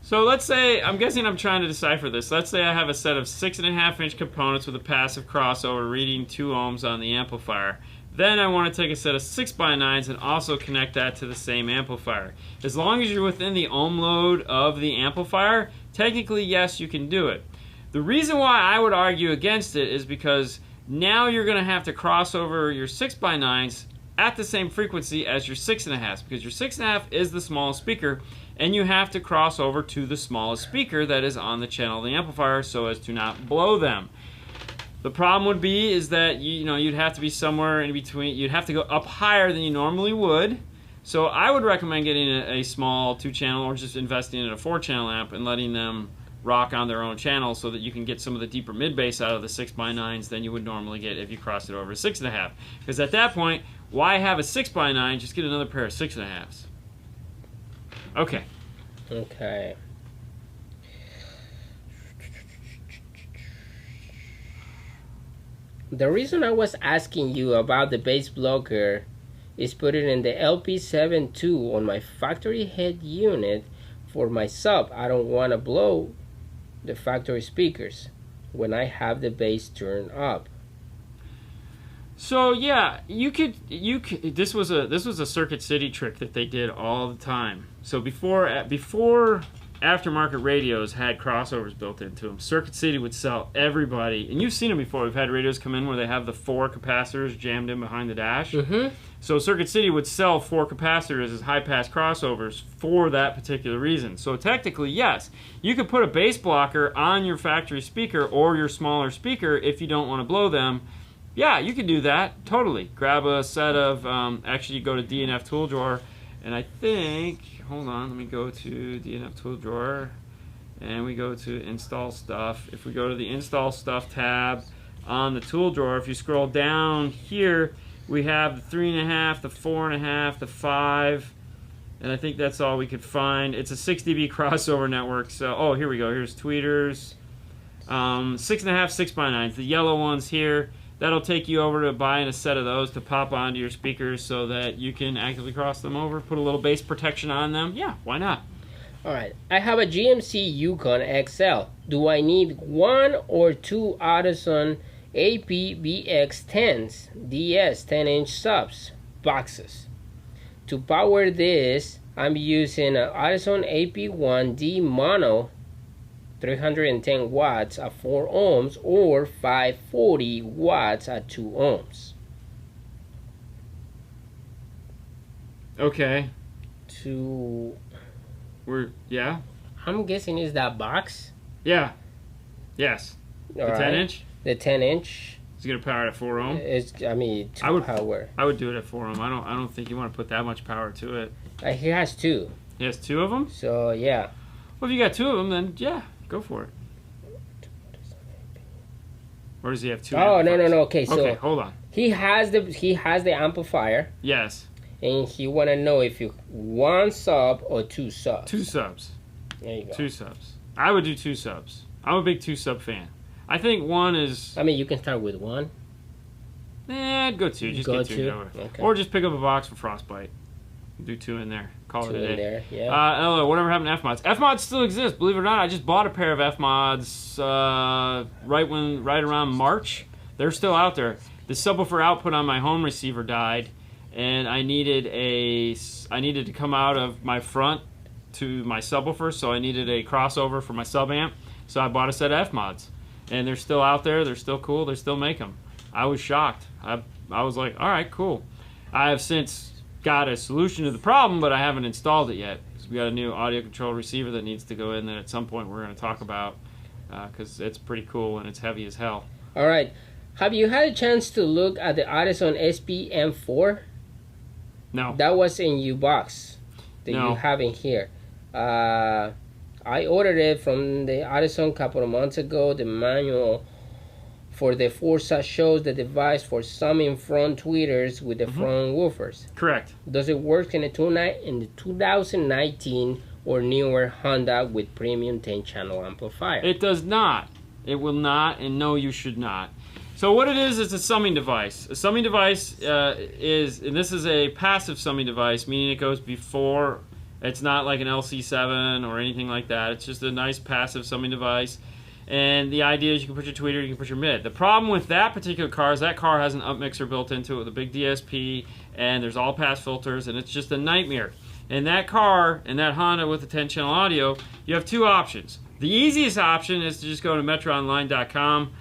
So let's say, I'm guessing I'm trying to decipher this. Let's say I have a set of 6.5-inch components with a passive crossover reading 2 ohms on the amplifier. Then I want to take a set of 6x9s and also connect that to the same amplifier. As long as you're within the ohm load of the amplifier, technically yes, you can do it. The reason why I would argue against it is because now you're going to have to cross over your 6x9s at the same frequency as your 6.5s, because your 6.5 is the smallest speaker, and you have to cross over to the smallest speaker that is on the channel of the amplifier so as to not blow them. The problem would be is that you'd have to be somewhere in between. You'd have to go up higher than you normally would. So I would recommend getting a small 2-channel or just investing in a 4-channel amp and letting them rock on their own channel so that you can get some of the deeper mid bass out of the 6x9s than you would normally get if you crossed it over a 6.5. Because at that point, why have a 6x9? Just get another pair of 6.5s. Okay. Okay. The reason I was asking you about the bass blocker is put it in the LP72 on my factory head unit for my sub. I don't want to blow the factory speakers when I have the bass turned up. So yeah, you could. This was a Circuit City trick that they did all the time. So before aftermarket radios had crossovers built into them, Circuit City would sell everybody, and you've seen them before. We've had radios come in where they have the 4 capacitors jammed in behind the dash. Mm-hmm. So Circuit City would sell 4 capacitors as high-pass crossovers for that particular reason. So technically, yes, you could put a bass blocker on your factory speaker or your smaller speaker if you don't want to blow them. Yeah, you can do that, totally. Grab a set of, actually you go to D&F tool drawer, and I think, hold on, let me go to D&F tool drawer, and we go to install stuff. If we go to the install stuff tab on the tool drawer, if you scroll down here, we have the 3.5, the 4.5, the 5, and I think that's all we could find. It's a 6 dB crossover network, so, oh, here we go, here's tweeters, 6.5, 6x9s, the yellow ones here. That'll take you over to buying a set of those to pop onto your speakers so that you can actively cross them over, put a little bass protection on them. Yeah, why not? Alright, I have a GMC Yukon XL. Do I need 1 or 2 Audison APBX10s DS 10-inch subs boxes? To power this, I'm using an Audison AP1D mono 310 watts at 4 ohms or 540 watts at 2 ohms. Okay. Yeah? I'm guessing is that box? Yeah. Yes. The 10-inch? The 10-inch. It's gonna power it at 4 ohm. Power. I would do it at 4 ohm. I don't think you want to put that much power to it. He has 2. He has 2 of them? So yeah. Well, if you got 2 of them, then yeah, go for it. Or does he have two? Oh, no. amplifiers? Okay, so okay, hold on. he has the amplifier. Yes. And he want to know if you one sub or two subs. Two subs. There you go. Two subs. I would do two subs. I'm a big two sub fan. I think one is. I mean, you can start with one. I'd go two. Just get two. Okay. Or just pick up a box for Frostbite. Do two in there. Call it a day. In there, yeah. Hello, whatever happened to F-Mods? F-Mods still exist, believe it or not. I just bought a pair of F-Mods right around March. They're still out there. The subwoofer output on my home receiver died, and I needed to come out of my front to my subwoofer, so I needed a crossover for my sub amp. So I bought a set of F-Mods, and they're still out there. They're still cool. They still make them. I was shocked. I was like, all right, cool. I have since got a solution to the problem, but I haven't installed it yet. Because we got a new audio control receiver that needs to go in that at some point we're going to talk about, because it's pretty cool and it's heavy as hell. All right. Have you had a chance to look at the Addison SPM4? No. That was in your box that No. you have in here. I ordered it from the Addison a couple of months ago. The manual for the Forza shows the device for summing front tweeters with the front woofers. Correct. Does it work in the 2019 or newer Honda with premium 10-channel amplifier? It does not. It will not, and no, you should not. So what it is a summing device. A summing device and this is a passive summing device, meaning it goes before. It's not like an LC7 or anything like that. It's just a nice passive summing device. And the idea is you can put your tweeter, you can put your mid. The problem with that particular car is that car has an up mixer built into it with a big DSP, and there's all pass filters, and it's just a nightmare. In that car, in that Honda with the 10-channel audio, you have two options. The easiest option is to just go to metroonline.com,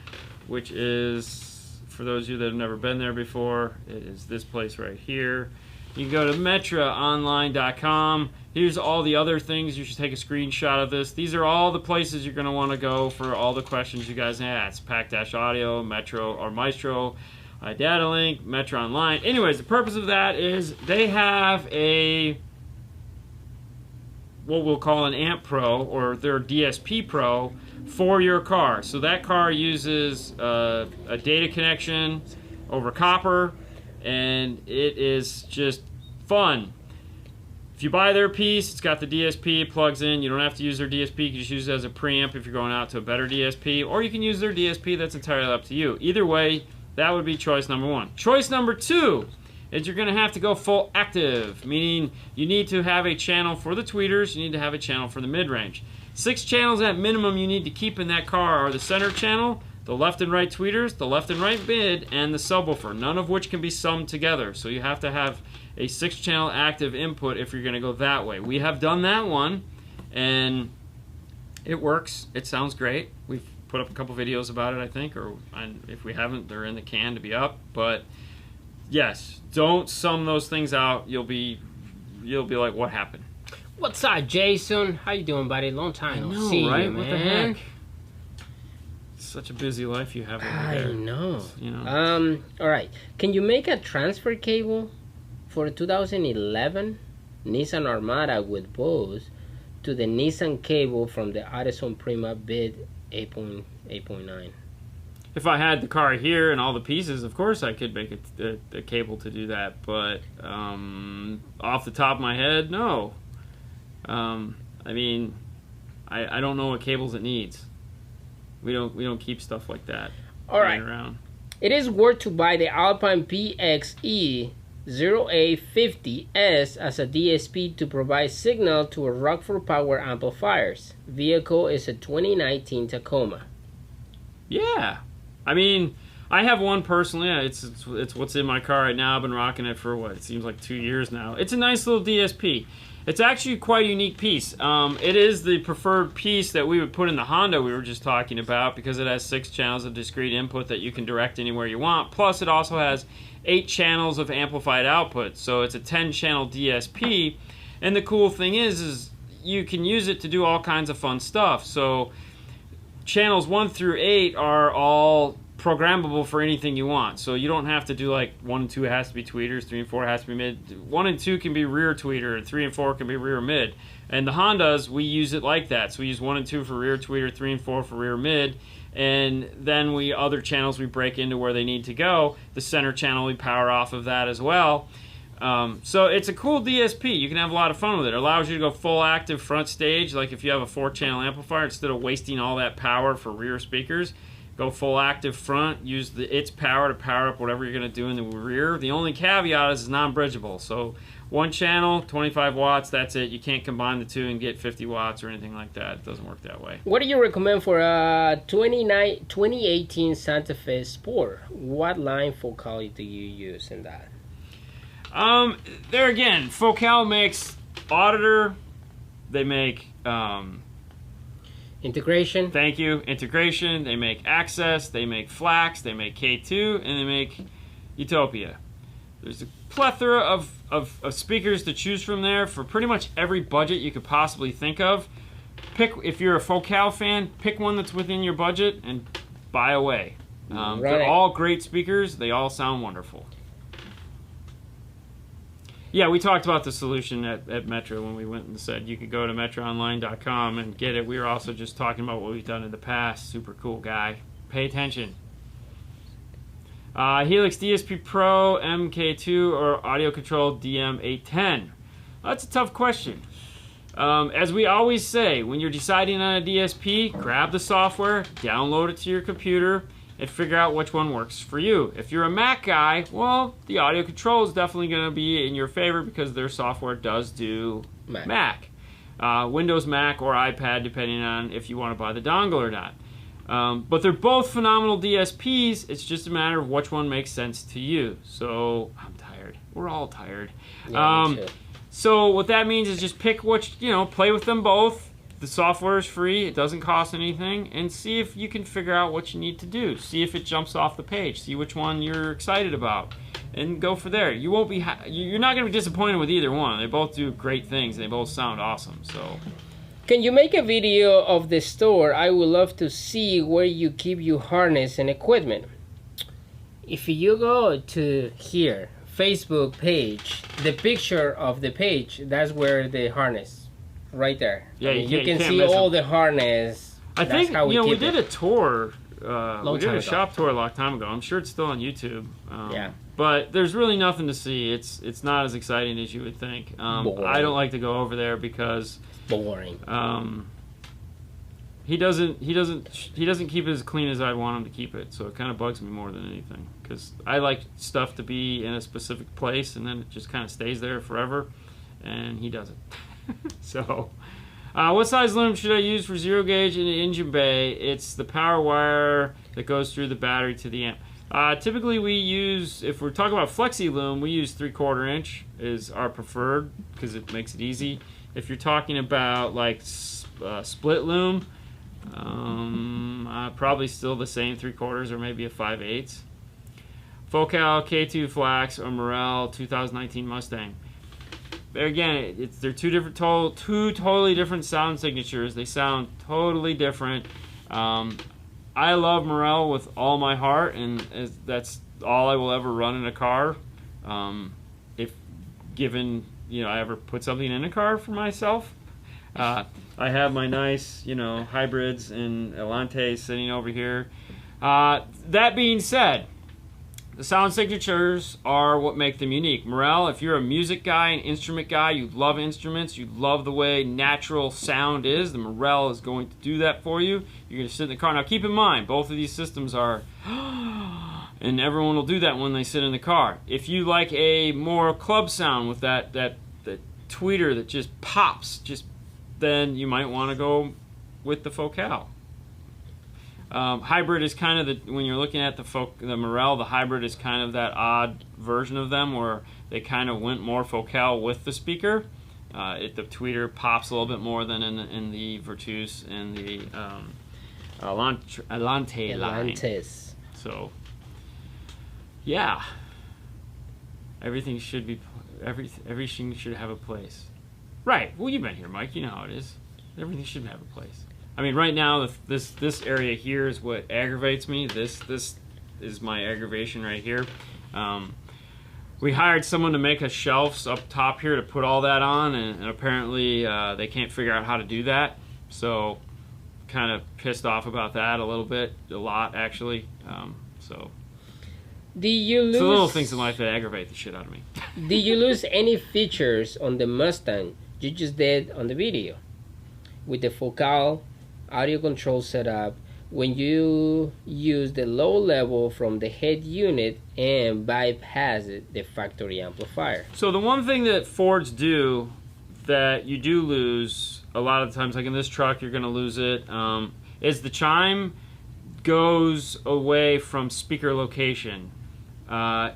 which is, for those of you that have never been there before, it is this place right here. You can go to metroonline.com. Here's all the other things. You should take a screenshot of this. These are all the places you're going to want to go for all the questions you guys ask. Pack-Audio, Metro or Maestro, Data Link, Metro Online. Anyways, the purpose of that is they have what we'll call an Amp Pro, or their DSP Pro, for your car. So that car uses a data connection over copper, and it is just fun. If you buy their piece, it's got the DSP, it plugs in. You don't have to use their DSP. You can just use it as a preamp if you're going out to a better DSP, or you can use their DSP. That's entirely up to you. Either way, that would be choice number one. Choice number two is you're going to have to go full active, meaning you need to have a channel for the tweeters, you need to have a channel for the mid-range. 6 channels at minimum you need to keep in that car are the center channel, the left and right tweeters, the left and right mid, and the subwoofer, none of which can be summed together. So you have to have a 6-channel active input if you're going to go that way. We have done that one, and it works. It sounds great. We've put up a couple videos about it, I think, or if we haven't, they're in the can to be up. But yes, don't sum those things out. You'll be like, what happened? What's up, Jason? How you doing, buddy? Long time no see, right? you, man. What the heck? Such a busy life you have over there. I know. You know. All right. Can you make a transfer cable for a 2011 Nissan Armada with Bose to the Nissan cable from the Addison Prima bid 8.9? If I had the car here and all the pieces, of course I could make a cable to do that. But off the top of my head, no. I mean, I don't know what cables it needs. We don't keep stuff like that. All right. Around. It is worth to buy the Alpine PXE 0A50S as a DSP to provide signal to a Rockford Power amplifiers. Vehicle is a 2019 Tacoma. Yeah, I mean, I have one personally. It's what's in my car right now. I've been rocking it for what it seems like 2 years now. It's a nice little DSP. It's actually quite a unique piece. It is the preferred piece that we would put in the Honda we were just talking about, because it has 6 channels of discrete input that you can direct anywhere you want. Plus, it also has 8 channels of amplified output. So it's a 10-channel DSP. And the cool thing is you can use it to do all kinds of fun stuff. So channels 1 through 8 are all programmable for anything you want. So you don't have to do like 1 and 2 has to be tweeters, 3 and 4 has to be mid. 1 and 2 can be rear tweeter, and 3 and 4 can be rear mid. And the Hondas, we use it like that. So we use 1 and 2 for rear tweeter, 3 and 4 for rear mid. And then other channels we break into where they need to go. The center channel we power off of that as well. So it's a cool DSP. You can have a lot of fun with it. It allows you to go full active front stage, like if you have a 4-channel amplifier, instead of wasting all that power for rear speakers, go full active front, use its power to power up whatever you're going to do in the rear. The only caveat is it's non-bridgeable. So 1 channel, 25 watts, that's it. You can't combine the 2 and get 50 watts or anything like that. It doesn't work that way. What do you recommend for a 2018 Santa Fe Sport? What line focal do you use in that? There again, Focal makes auditor. They make integration. Thank you, integration. They make Access. They make Flax. They make K2, and they make Utopia. There's a plethora of speakers to choose from there for pretty much every budget you could possibly think of. If you're a Focal fan, pick one that's within your budget and buy away. They're all great speakers. They all sound wonderful. Yeah, we talked about the solution at Metro when we went and said you could go to metroonline.com and get it. We were also just talking about what we've done in the past. Super cool guy. Pay attention. Helix DSP Pro MK2 or audio control DM810? That's a tough question. As we always say, when you're deciding on a DSP, grab the software, download it to your computer, and figure out which one works for you. If you're a Mac guy, well, the audio control is definitely going to be in your favor because their software does do Mac. Windows, Mac, or iPad, depending on if you want to buy the dongle or not. But they're both phenomenal DSPs. It's just a matter of which one makes sense to you. So, I'm tired. We're all tired. Yeah, me too. So what that means is just pick which, play with them both. The software is free, it doesn't cost anything, and see if you can figure out what you need to do. See if it jumps off the page. See which one you're excited about, and go for there. You won't be you're not going to be disappointed with either one. They both do great things. They both sound awesome. So, can you make a video of the store? I would love to see where you keep your harness and equipment. If you go to here, Facebook page, the picture of the page, that's where the harness. Right there. Yeah, you can see all the harness. I think we did a tour. We did a shop tour a long time ago. I'm sure it's still on YouTube. Yeah. But there's really nothing to see. It's not as exciting as you would think. I don't like to go over there because boring. He doesn't keep it as clean as I'd want him to keep it. So it kind of bugs me more than anything because I like stuff to be in a specific place and then it just kind of stays there forever, and he doesn't. So, what size loom should I use for 0 gauge in the engine bay? It's the power wire that goes through the battery to the amp. Typically we use, if we're talking about flexi loom, we use 3/4 inch is our preferred because it makes it easy. If you're talking about like split loom, probably still the same 3/4 or maybe a 5/8. Focal, K2 Flax, or Morel 2019 Mustang. Again, they're two totally different sound signatures. They sound totally different. I love Morel with all my heart, and that's all I will ever run in a car. If given, I ever put something in a car for myself. I have my nice, hybrids and Elantes sitting over here. That being said, the sound signatures are what make them unique. Morel, if you're a music guy, an instrument guy, you love instruments, you love the way natural sound is, the Morel is going to do that for you. You're going to sit in the car. Now keep in mind, both of these systems are, and everyone will do that when they sit in the car. If you like a more club sound with that tweeter that just pops, then you might want to go with the Focal. Hybrid is kind of when you're looking at the Morel, the hybrid is kind of that odd version of them where they kind of went more Focal with the speaker. The tweeter pops a little bit more than in the Virtus and the Elante line. So, yeah, everything should have a place. Right. Well, you've been here, Mike. You know how it is. Everything should have a place. I mean, right now, this area here is what aggravates me. This is my aggravation right here. We hired someone to make us shelves up top here to put all that on, and apparently they can't figure out how to do that. So kind of pissed off about that a lot actually. So do you lose? It's the little things in life that aggravate the shit out of me. Did you lose any features on the Mustang you just did on the video with the focal audio control setup when you use the low level from the head unit and bypass the factory amplifier? So the one thing that Fords do that you do lose a lot of times, like in this truck you're going to lose it, is the chime goes away from speaker location.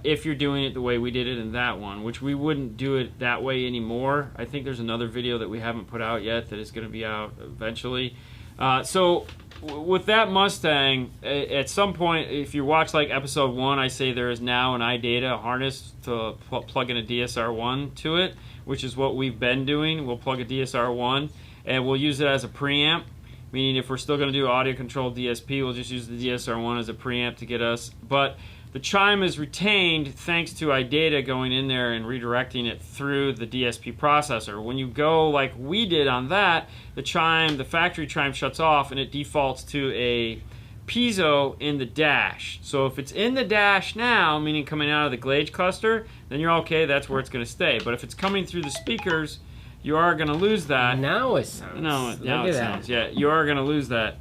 If you're doing it the way we did it in that one, which we wouldn't do it that way anymore. I think there's another video that we haven't put out yet that is going to be out eventually. So with that Mustang, at some point, if you watch like episode 1, I say there is now an iData harness to plug in a DSR1 to it, which is what we've been doing. We'll plug a DSR1 and we'll use it as a preamp, meaning if we're still going to do audio controlled DSP, we'll just use the DSR1 as a preamp to get us. But the chime is retained thanks to iData going in there and redirecting it through the DSP processor. When you go like we did on that, the factory chime shuts off and it defaults to a piezo in the dash. So if it's in the dash now, meaning coming out of the Glage cluster, then you're okay, that's where it's going to stay. But if it's coming through the speakers, you are going to lose that. Now it sounds. Now it sounds. Yeah, you are going to lose that.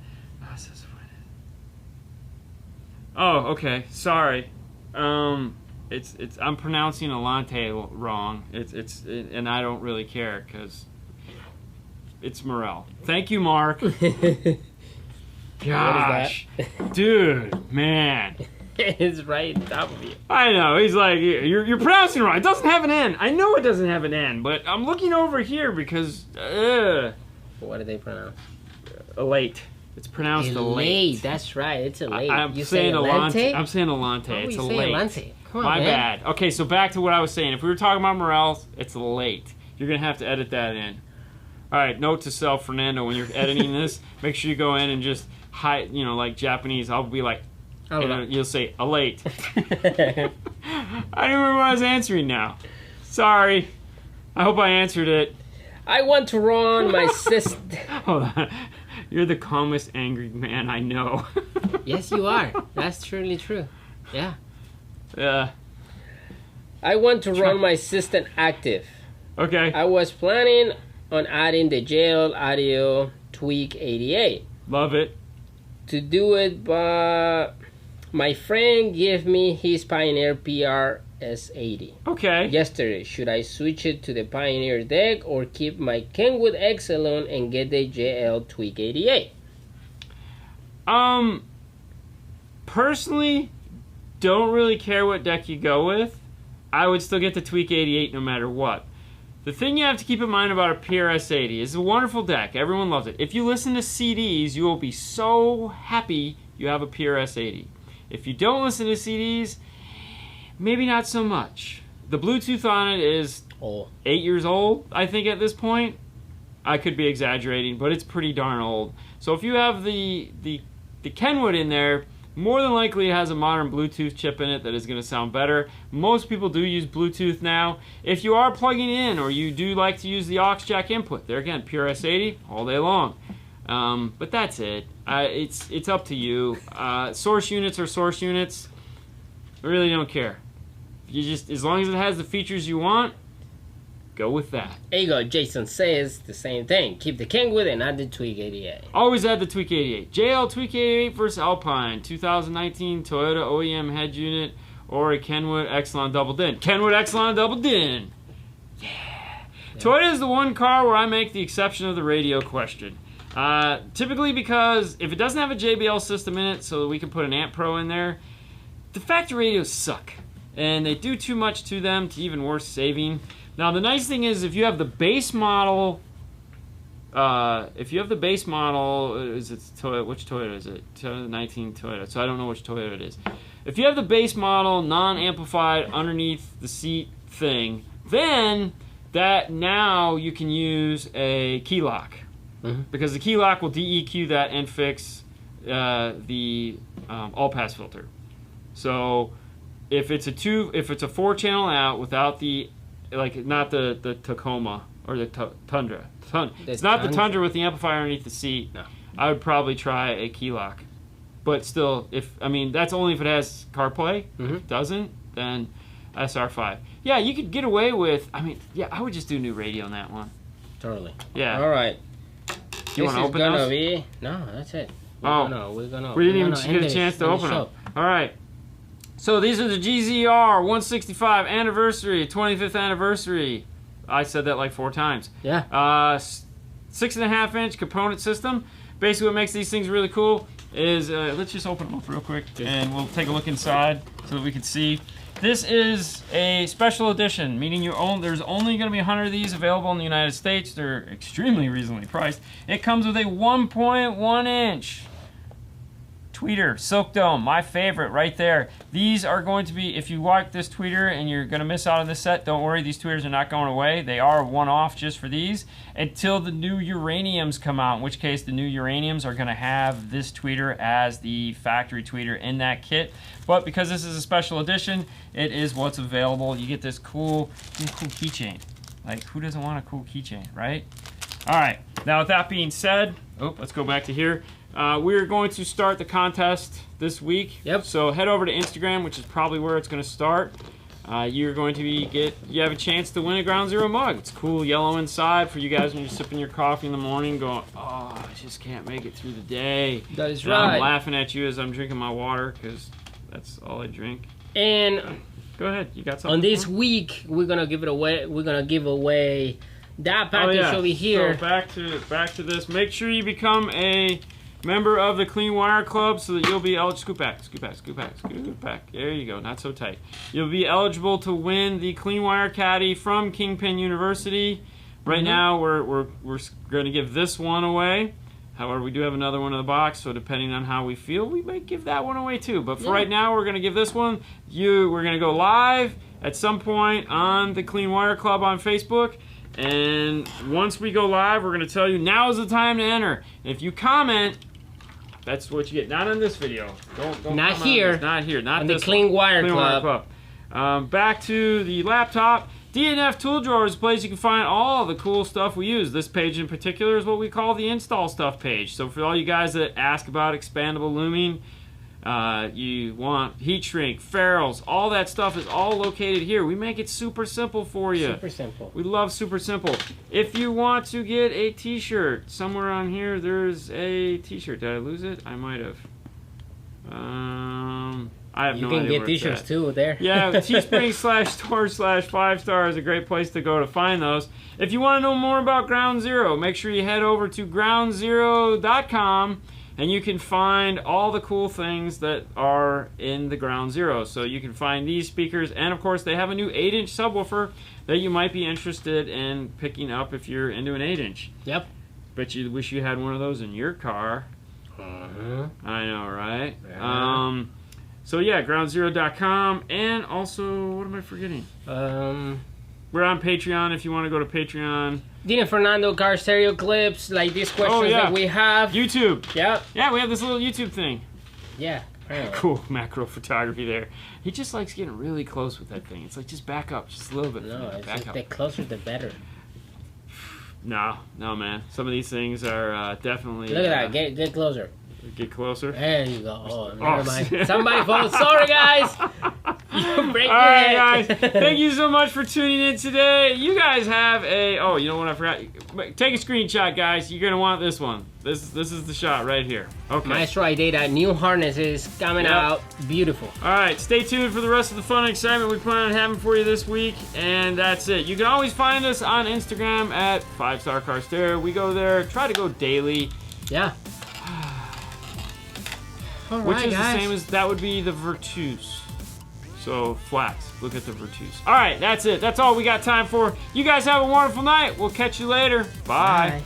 Oh, okay. Sorry. I'm pronouncing Alante wrong. And I don't really care because it's Morel. Thank you, Mark. Gosh, dude, man. It's right on top of you. I know. He's like, you're pronouncing it wrong. It doesn't have an N. I know it doesn't have an N, but I'm looking over here because. What do they pronounce? Elate. It's pronounced elate. That's right. It's elate. I'm saying Alante. I'm saying Alante. It's elate. Alante? Come on, My man. bad. Okay, so back to what I was saying. If we were talking about Morels, it's elate. You're gonna have to edit that in. All right. Note to self, Fernando. When you're editing this, make sure you go in and just hide. You know, like Japanese. I'll be like, you'll say elate. I don't remember what I was answering now. Sorry. I hope I answered it. I want to run my system. Hold on. You're the calmest angry man I know. Yes, you are. That's truly true. Yeah. Yeah. I want to run my system active. Okay. I was planning on adding the JL Audio Tweak 88. Love it. To do it, but my friend gave me his Pioneer PRS80. Okay. Yesterday, should I switch it to the Pioneer deck or keep my Kenwood X alone and get the JL Tweak 88? Personally, don't really care what deck you go with. I would still get the Tweak 88 no matter what. The thing you have to keep in mind about a PRS80 is it's a wonderful deck. Everyone loves it. If you listen to CDs, you will be so happy you have a PRS80. If you don't listen to CDs, maybe not so much. The Bluetooth on it is 8 years old, I think, at this point. I could be exaggerating, but it's pretty darn old. So if you have the Kenwood in there, more than likely it has a modern Bluetooth chip in it that is going to sound better. Most people do use Bluetooth now. If you are plugging in or you do like to use the aux jack input, there again, PRS80 all day long. But that's it. It's up to you. Source units are source units. I really don't care. You just, as long as it has the features you want, go with that. There you go. Jason says the same thing. Keep the Kenwood and add the Tweak 88. Always add the Tweak 88. JL Tweak 88 versus Alpine. 2019 Toyota OEM head unit or a Kenwood Exelon Double Din. Kenwood Exelon Double Din. Yeah. Toyota is the one car where I make the exception of the radio question. Typically because if it doesn't have a JBL system in it so that we can put an Amp Pro in there, the factory radios suck. And they do too much to them to even worth saving. Now the nice thing is if you have the base model, is it Toyota? Which Toyota is it? 2019 Toyota. So I don't know which Toyota it is. If you have the base model, non-amplified, underneath the seat thing, then that now you can use a key lock. Mm-hmm. Because the key lock will DEQ that and fix the all-pass filter. So if it's a 4-channel out without the, like, not the Tacoma or the Tundra. It's not the Tundra with the amplifier underneath the seat. No. I would probably try a key lock. But still, that's only if it has CarPlay. If it doesn't, then SR5. Yeah, you could get away with, I would just do new radio on that one. Totally. Yeah. All right. You want to open those? No, that's it. We didn't even get a chance to open them. All right. So these are the GZR 165 anniversary, 25th anniversary. I said that like 4 times. Yeah. 6.5-inch component system. Basically what makes these things really cool is, let's just open them up real quick and we'll take a look inside so that we can see. This is a special edition, meaning there's only going to be 100 of these available in the United States. They're extremely reasonably priced. It comes with a 1.1-inch tweeter, Silk Dome, my favorite right there. These are going to be, if you like this tweeter and you're going to miss out on this set, don't worry, these tweeters are not going away. They are one-off just for these until the new uraniums come out, in which case the new uraniums are going to have this tweeter as the factory tweeter in that kit. But because this is a special edition, it is what's available. You get this cool keychain. Like, who doesn't want a cool keychain, right? All right, now with that being said, let's go back to here. We're going to start the contest this week. Yep. So head over to Instagram, which is probably where it's going to start. You're going to you have a chance to win a Ground Zero mug. It's cool, yellow inside for you guys when you're sipping your coffee in the morning, going, oh, I just can't make it through the day. That is and right. I'm laughing at you as I'm drinking my water because that's all I drink. And go ahead, you got something? On this week, we're gonna give it away. We're gonna give away that package over here. So back to this. Make sure you become a member of the Clean Wire Club so that you'll be eligible. Scoot back. There you go. Not so tight. You'll be eligible to win the Clean Wire Caddy from Kingpin University. Right now, we're going to give this one away. However, we do have another one in the box, so depending on how we feel, we might give that one away too. But for right now, we're going to give this one. We're going to go live at some point on the Clean Wire Club on Facebook. And once we go live, we're going to tell you now is the time to enter. If you comment, that's what you get. Not on this video. Don't not here. Not here. Not on this the Clean Wire Club. Back to the laptop. D&F Tool Drawer is a place you can find all the cool stuff we use. This page in particular is what we call the install stuff page. So for all you guys that ask about expandable looming, you want heat shrink, ferrules, all that stuff is all located here. We make it super simple for you. Super simple. We love super simple. If you want to get a t-shirt, somewhere on here there's a t-shirt. Did I lose it? I might have. I have no idea. You can get t-shirts too there. Yeah, Teespring/store/5star is a great place to go to find those. If you want to know more about Ground Zero, make sure you head over to groundzero.com and you can find all the cool things that are in the Ground Zero. So you can find these speakers, and of course they have a new 8-inch subwoofer that you might be interested in picking up if you're into an 8-inch. Yep. Bet you wish you had one of those in your car. I know, right? Yeah. So yeah, groundzero.com, and also, what am I forgetting? We're on Patreon if you want to go to Patreon. Dean and Fernando car stereo clips, like these questions that we have. YouTube. Yep. Yeah, we have this little YouTube thing. Yeah. Apparently. Cool macro photography there. He just likes getting really close with that thing. It's like, just back up just a little bit. No, it's back like up. the closer the better. No, man. Some of these things are definitely... Look at that. Get closer. Get closer. There you go. Oh, never mind. Somebody phone. Sorry, guys. You break your head. All right, guys. Thank you so much for tuning in today. You guys have a... Oh, you know what I forgot? Take a screenshot, guys. You're going to want this one. This is the shot right here. Okay. Maestro Idea. New harnesses coming out. Beautiful. All right. Stay tuned for the rest of the fun and excitement we plan on having for you this week. And that's it. You can always find us on Instagram at 5star Car Stereo. We go there. Try to go daily. Yeah. Which is the same as, that would be the Virtus. So, flats. Look at the Virtus. All right, that's it. That's all we got time for. You guys have a wonderful night. We'll catch you later. Bye.